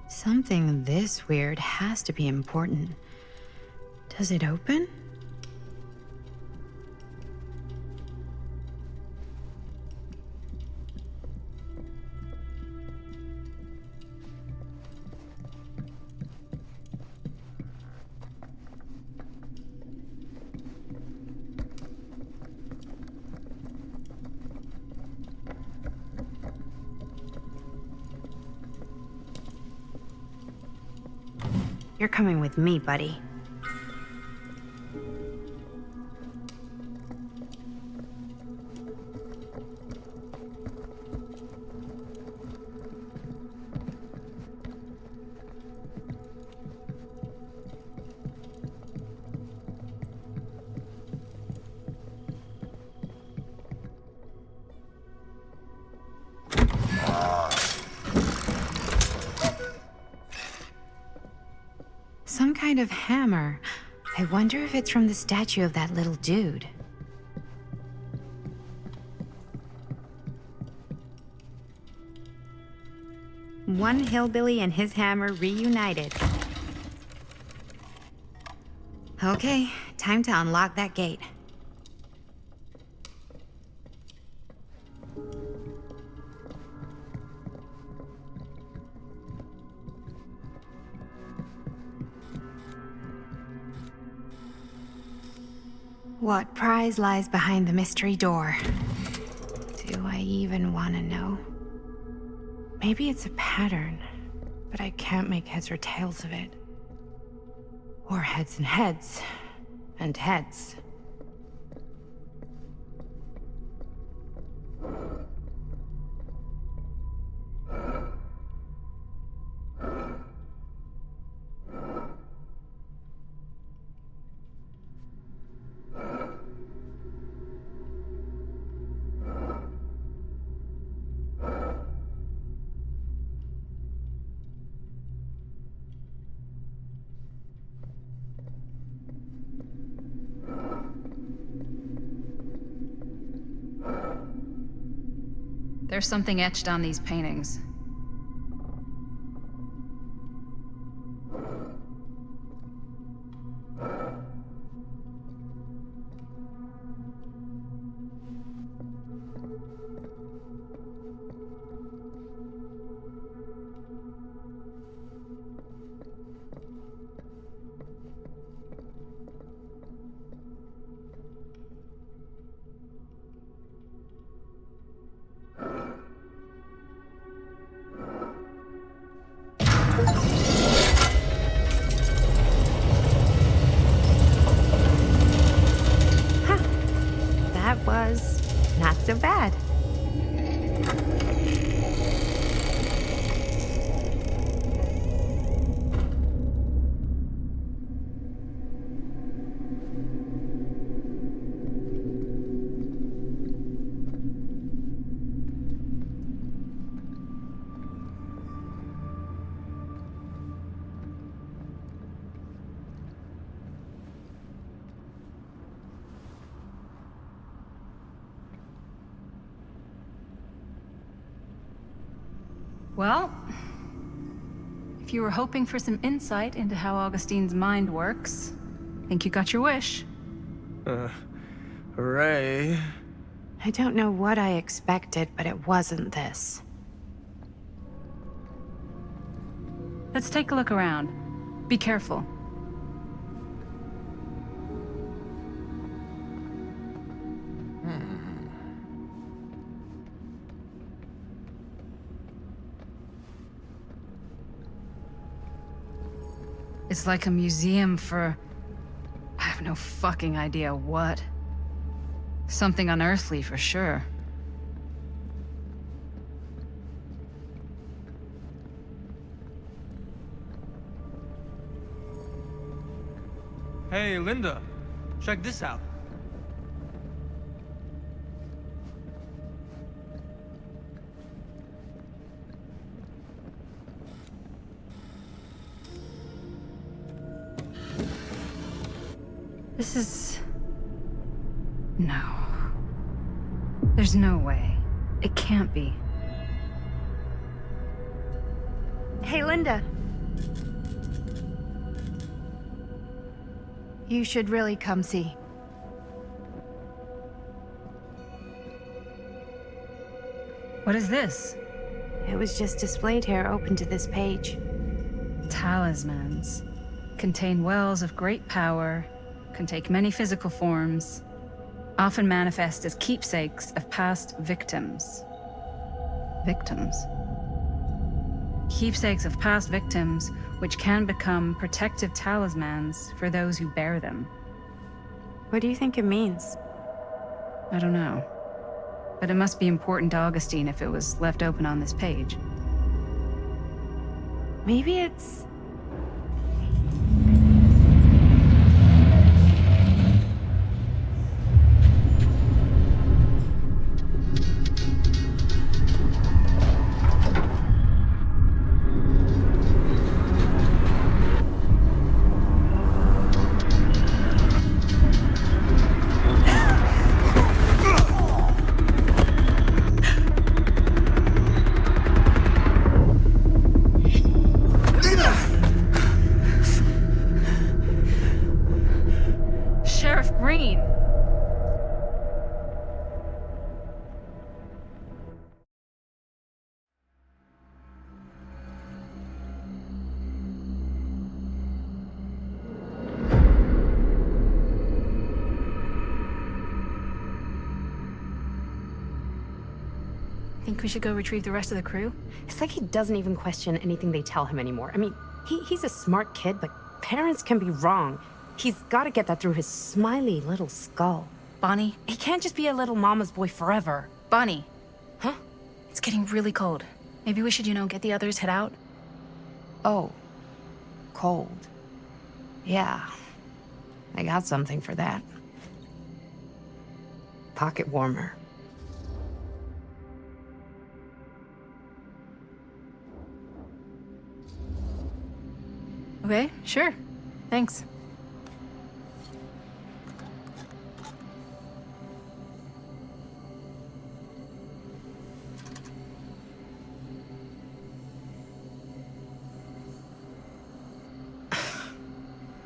Something this weird has to be important. Does it open? You're coming with me, buddy. Some kind of hammer. I wonder if it's from the statue of that little dude. One hillbilly and his hammer reunited. Okay, time to unlock that gate. What prize lies behind the mystery door? Do I even want to know? Maybe it's a pattern, but I can't make heads or tails of it. Or heads and heads, and heads. There's something etched on these paintings. That was not so bad. Well, if you were hoping for some insight into how Augustine's mind works, I think you got your wish. Hooray. I don't know what I expected, but it wasn't this. Let's take a look around. Be careful. It's like a museum for... I have no fucking idea what. Something unearthly for sure. Hey, Linda. Check this out. This is... No. There's no way. It can't be. Hey, Linda. You should really come see. What is this? It was just displayed here, open to this page. Talismans. Contain wells of great power, can take many physical forms, often manifest as keepsakes of past victims. Victims? Keepsakes of past victims, which can become protective talismans for those who bear them. What do you think it means? I don't know. But it must be important to Augustine if it was left open on this page. Maybe it's... Think we should go retrieve the rest of the crew? It's like he doesn't even question anything they tell him anymore. I mean, he's a smart kid, but parents can be wrong. He's got to get that through his smiley little skull. Bonnie? He can't just be a little mama's boy forever. Bonnie! Huh? It's getting really cold. Maybe we should, get the others, head out? Oh. Cold. Yeah. I got something for that. Pocket warmer. Okay, sure. Thanks.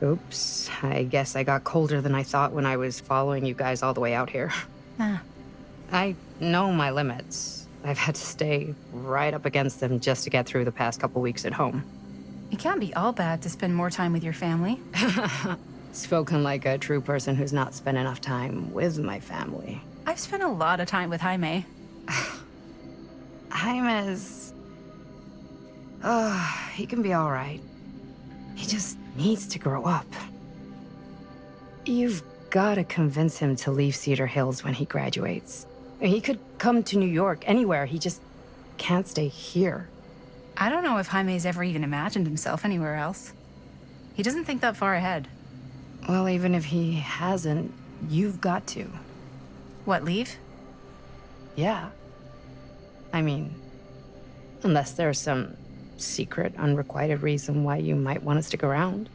Oops. I guess I got colder than I thought when I was following you guys all the way out here. Ah. I know my limits. I've had to stay right up against them just to get through the past couple weeks at home. It can't be all bad to spend more time with your family. Spoken like a true person who's not spent enough time with my family. I've spent a lot of time with Jaime. Jaime's... he can be all right. He just needs to grow up. You've got to convince him to leave Cedar Hills when he graduates. He could come to New York, anywhere. He just can't stay here. I don't know if Jaime's ever even imagined himself anywhere else. He doesn't think that far ahead. Well, even if he hasn't, you've got to. What, leave? Yeah. I mean, unless there's some secret, unrequited reason why you might want to stick around.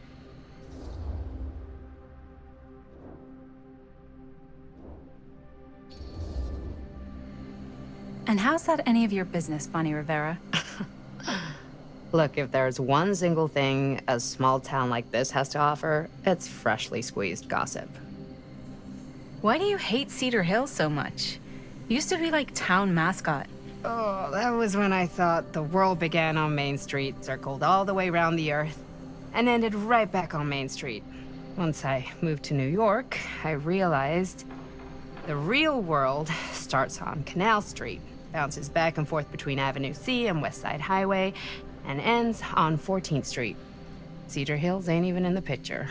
And how's that any of your business, Bonnie Rivera? Look, if there's one single thing a small town like this has to offer, it's freshly squeezed gossip. Why do you hate Cedar Hills so much? You used to be like town mascot. Oh, that was when I thought the world began on Main Street, circled all the way around the earth, and ended right back on Main Street. Once I moved to New York, I realized the real world starts on Canal Street, bounces back and forth between Avenue C and West Side Highway, and ends on 14th Street. Cedar Hills ain't even in the picture.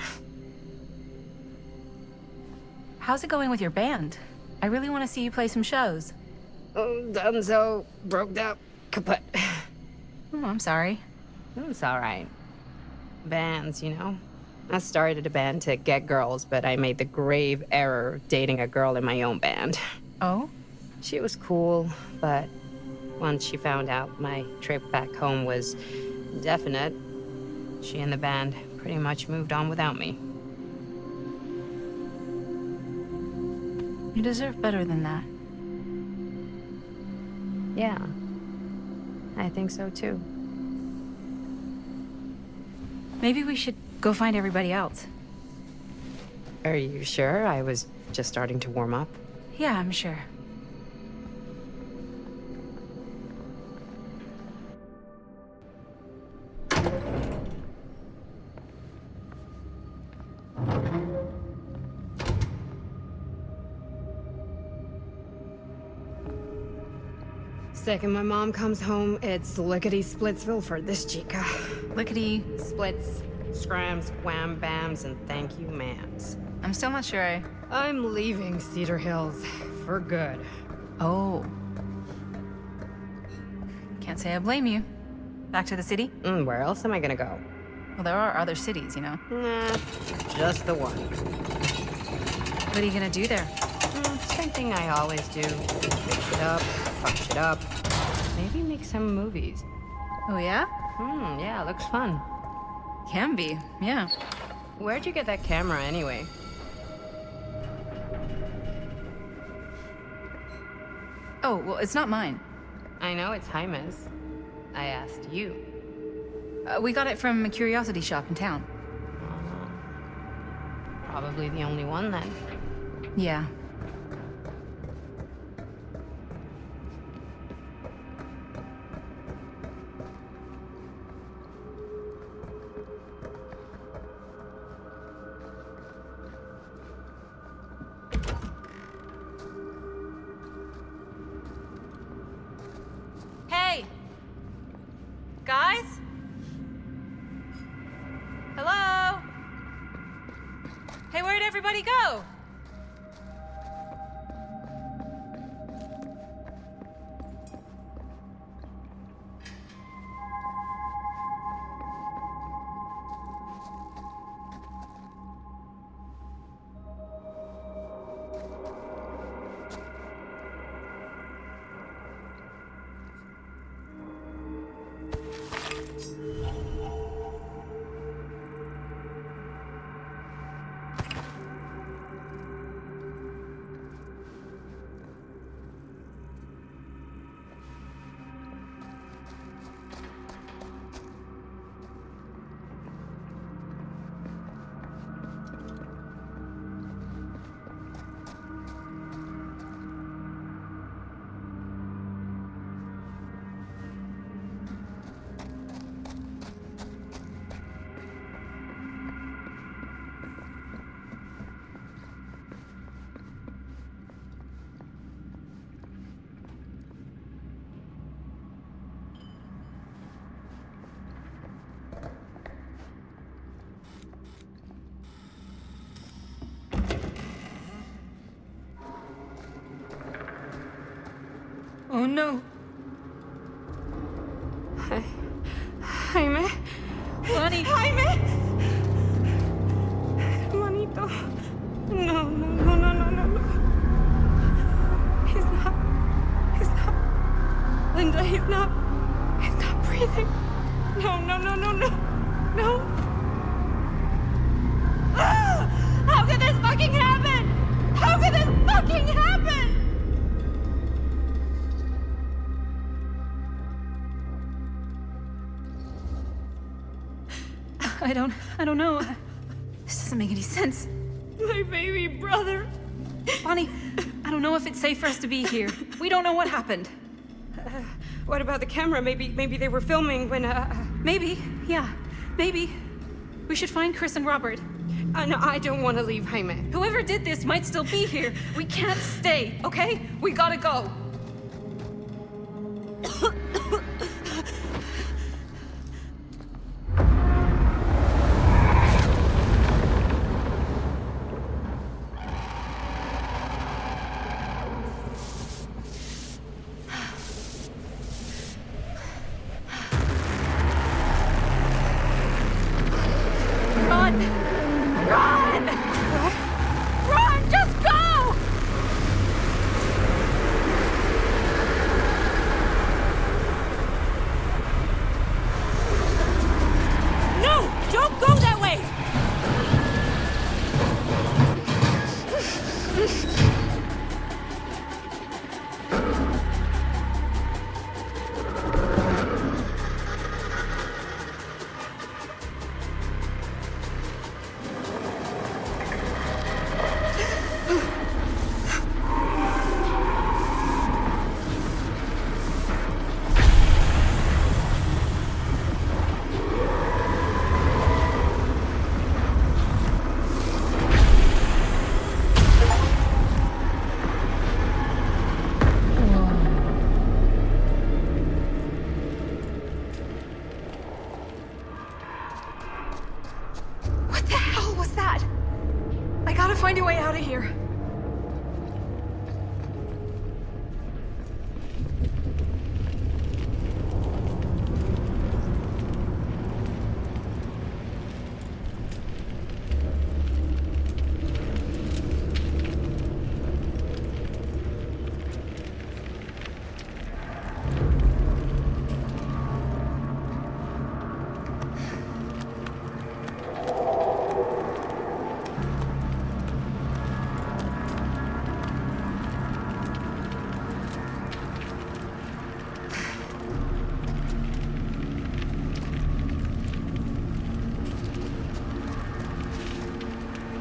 How's it going with your band? I really want to see you play some shows. Oh, donezo, broke up, kaput. Oh, I'm sorry. It's all right. Bands, you know? I started a band to get girls, but I made the grave error of dating a girl in my own band. Oh? She was cool, but once she found out my trip back home was definite, she and the band pretty much moved on without me. You deserve better than that. Yeah, I think so too. Maybe we should go find everybody else. Are you sure? I was just starting to warm up. Yeah, I'm sure. Second my mom comes home, it's lickety-splitsville for this chica. Lickety. Splits, scrams, wham bams, and thank you ma'ams. I'm still not sure I'm leaving Cedar Hills for good. Oh. Can't say I blame you. Back to the city? Where else am I gonna go? Well, there are other cities, you know. Nah, just the one. What are you gonna do there? Same thing I always do. Mix it up, fuck shit up. Maybe make some movies. Oh, yeah? Yeah, looks fun. Can be, yeah. Where'd you get that camera anyway? Oh, well, it's not mine. I know it's Jaime's. I asked you. We got it from a curiosity shop in town. Probably the only one then. Yeah. everybody go? Oh no. Jaime. Bunny! Jaime! Manito. No, no, no, no, no, no, no. He's not. Linda, he's not breathing. No, no, no, no, no. No. Ah! How could this fucking happen? How could this fucking happen? I don't know. This doesn't make any sense. My baby brother. Bonnie, I don't know if it's safe for us to be here. We don't know what happened. What about the camera? Maybe they were filming when, Maybe, yeah, maybe. We should find Chris and Robert. No, I don't want to leave Jaime. Whoever did this might still be here. We can't stay, okay? We gotta go. Find a way out of here.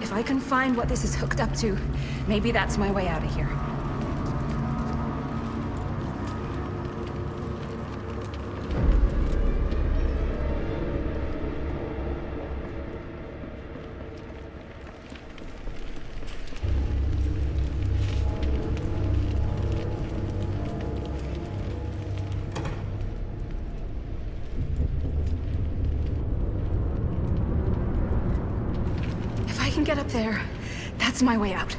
If I can find what this is hooked up to, maybe that's my way out of here. If I can get up there, That's my way out.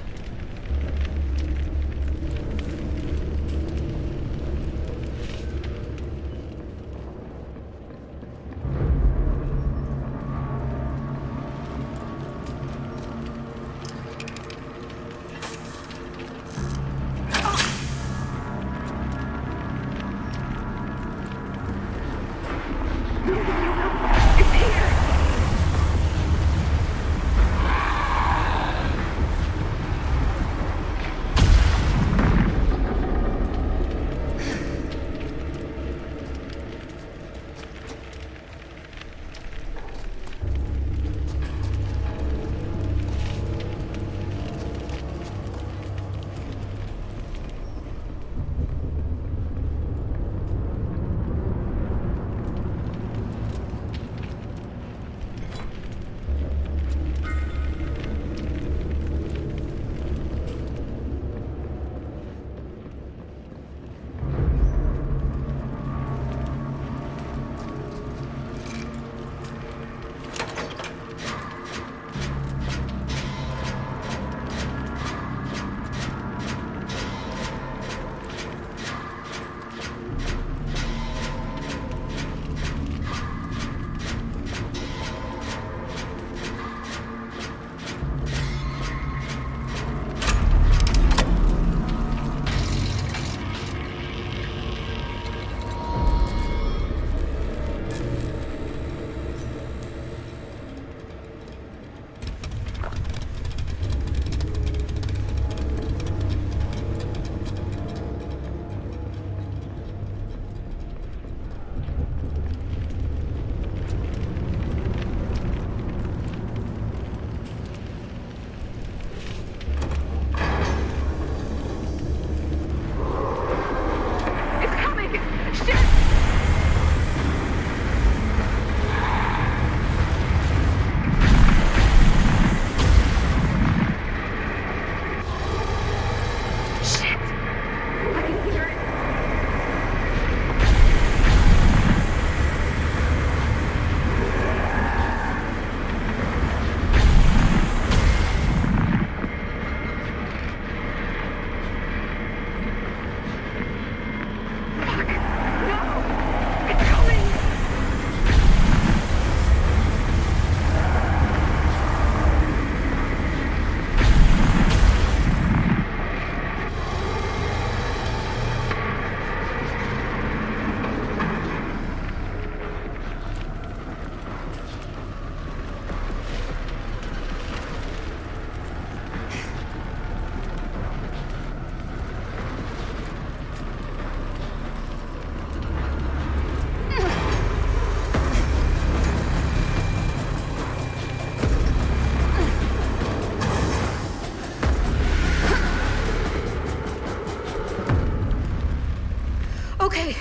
Okay.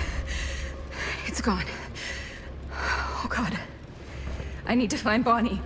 It's gone. Oh, God. I need to find Bonnie.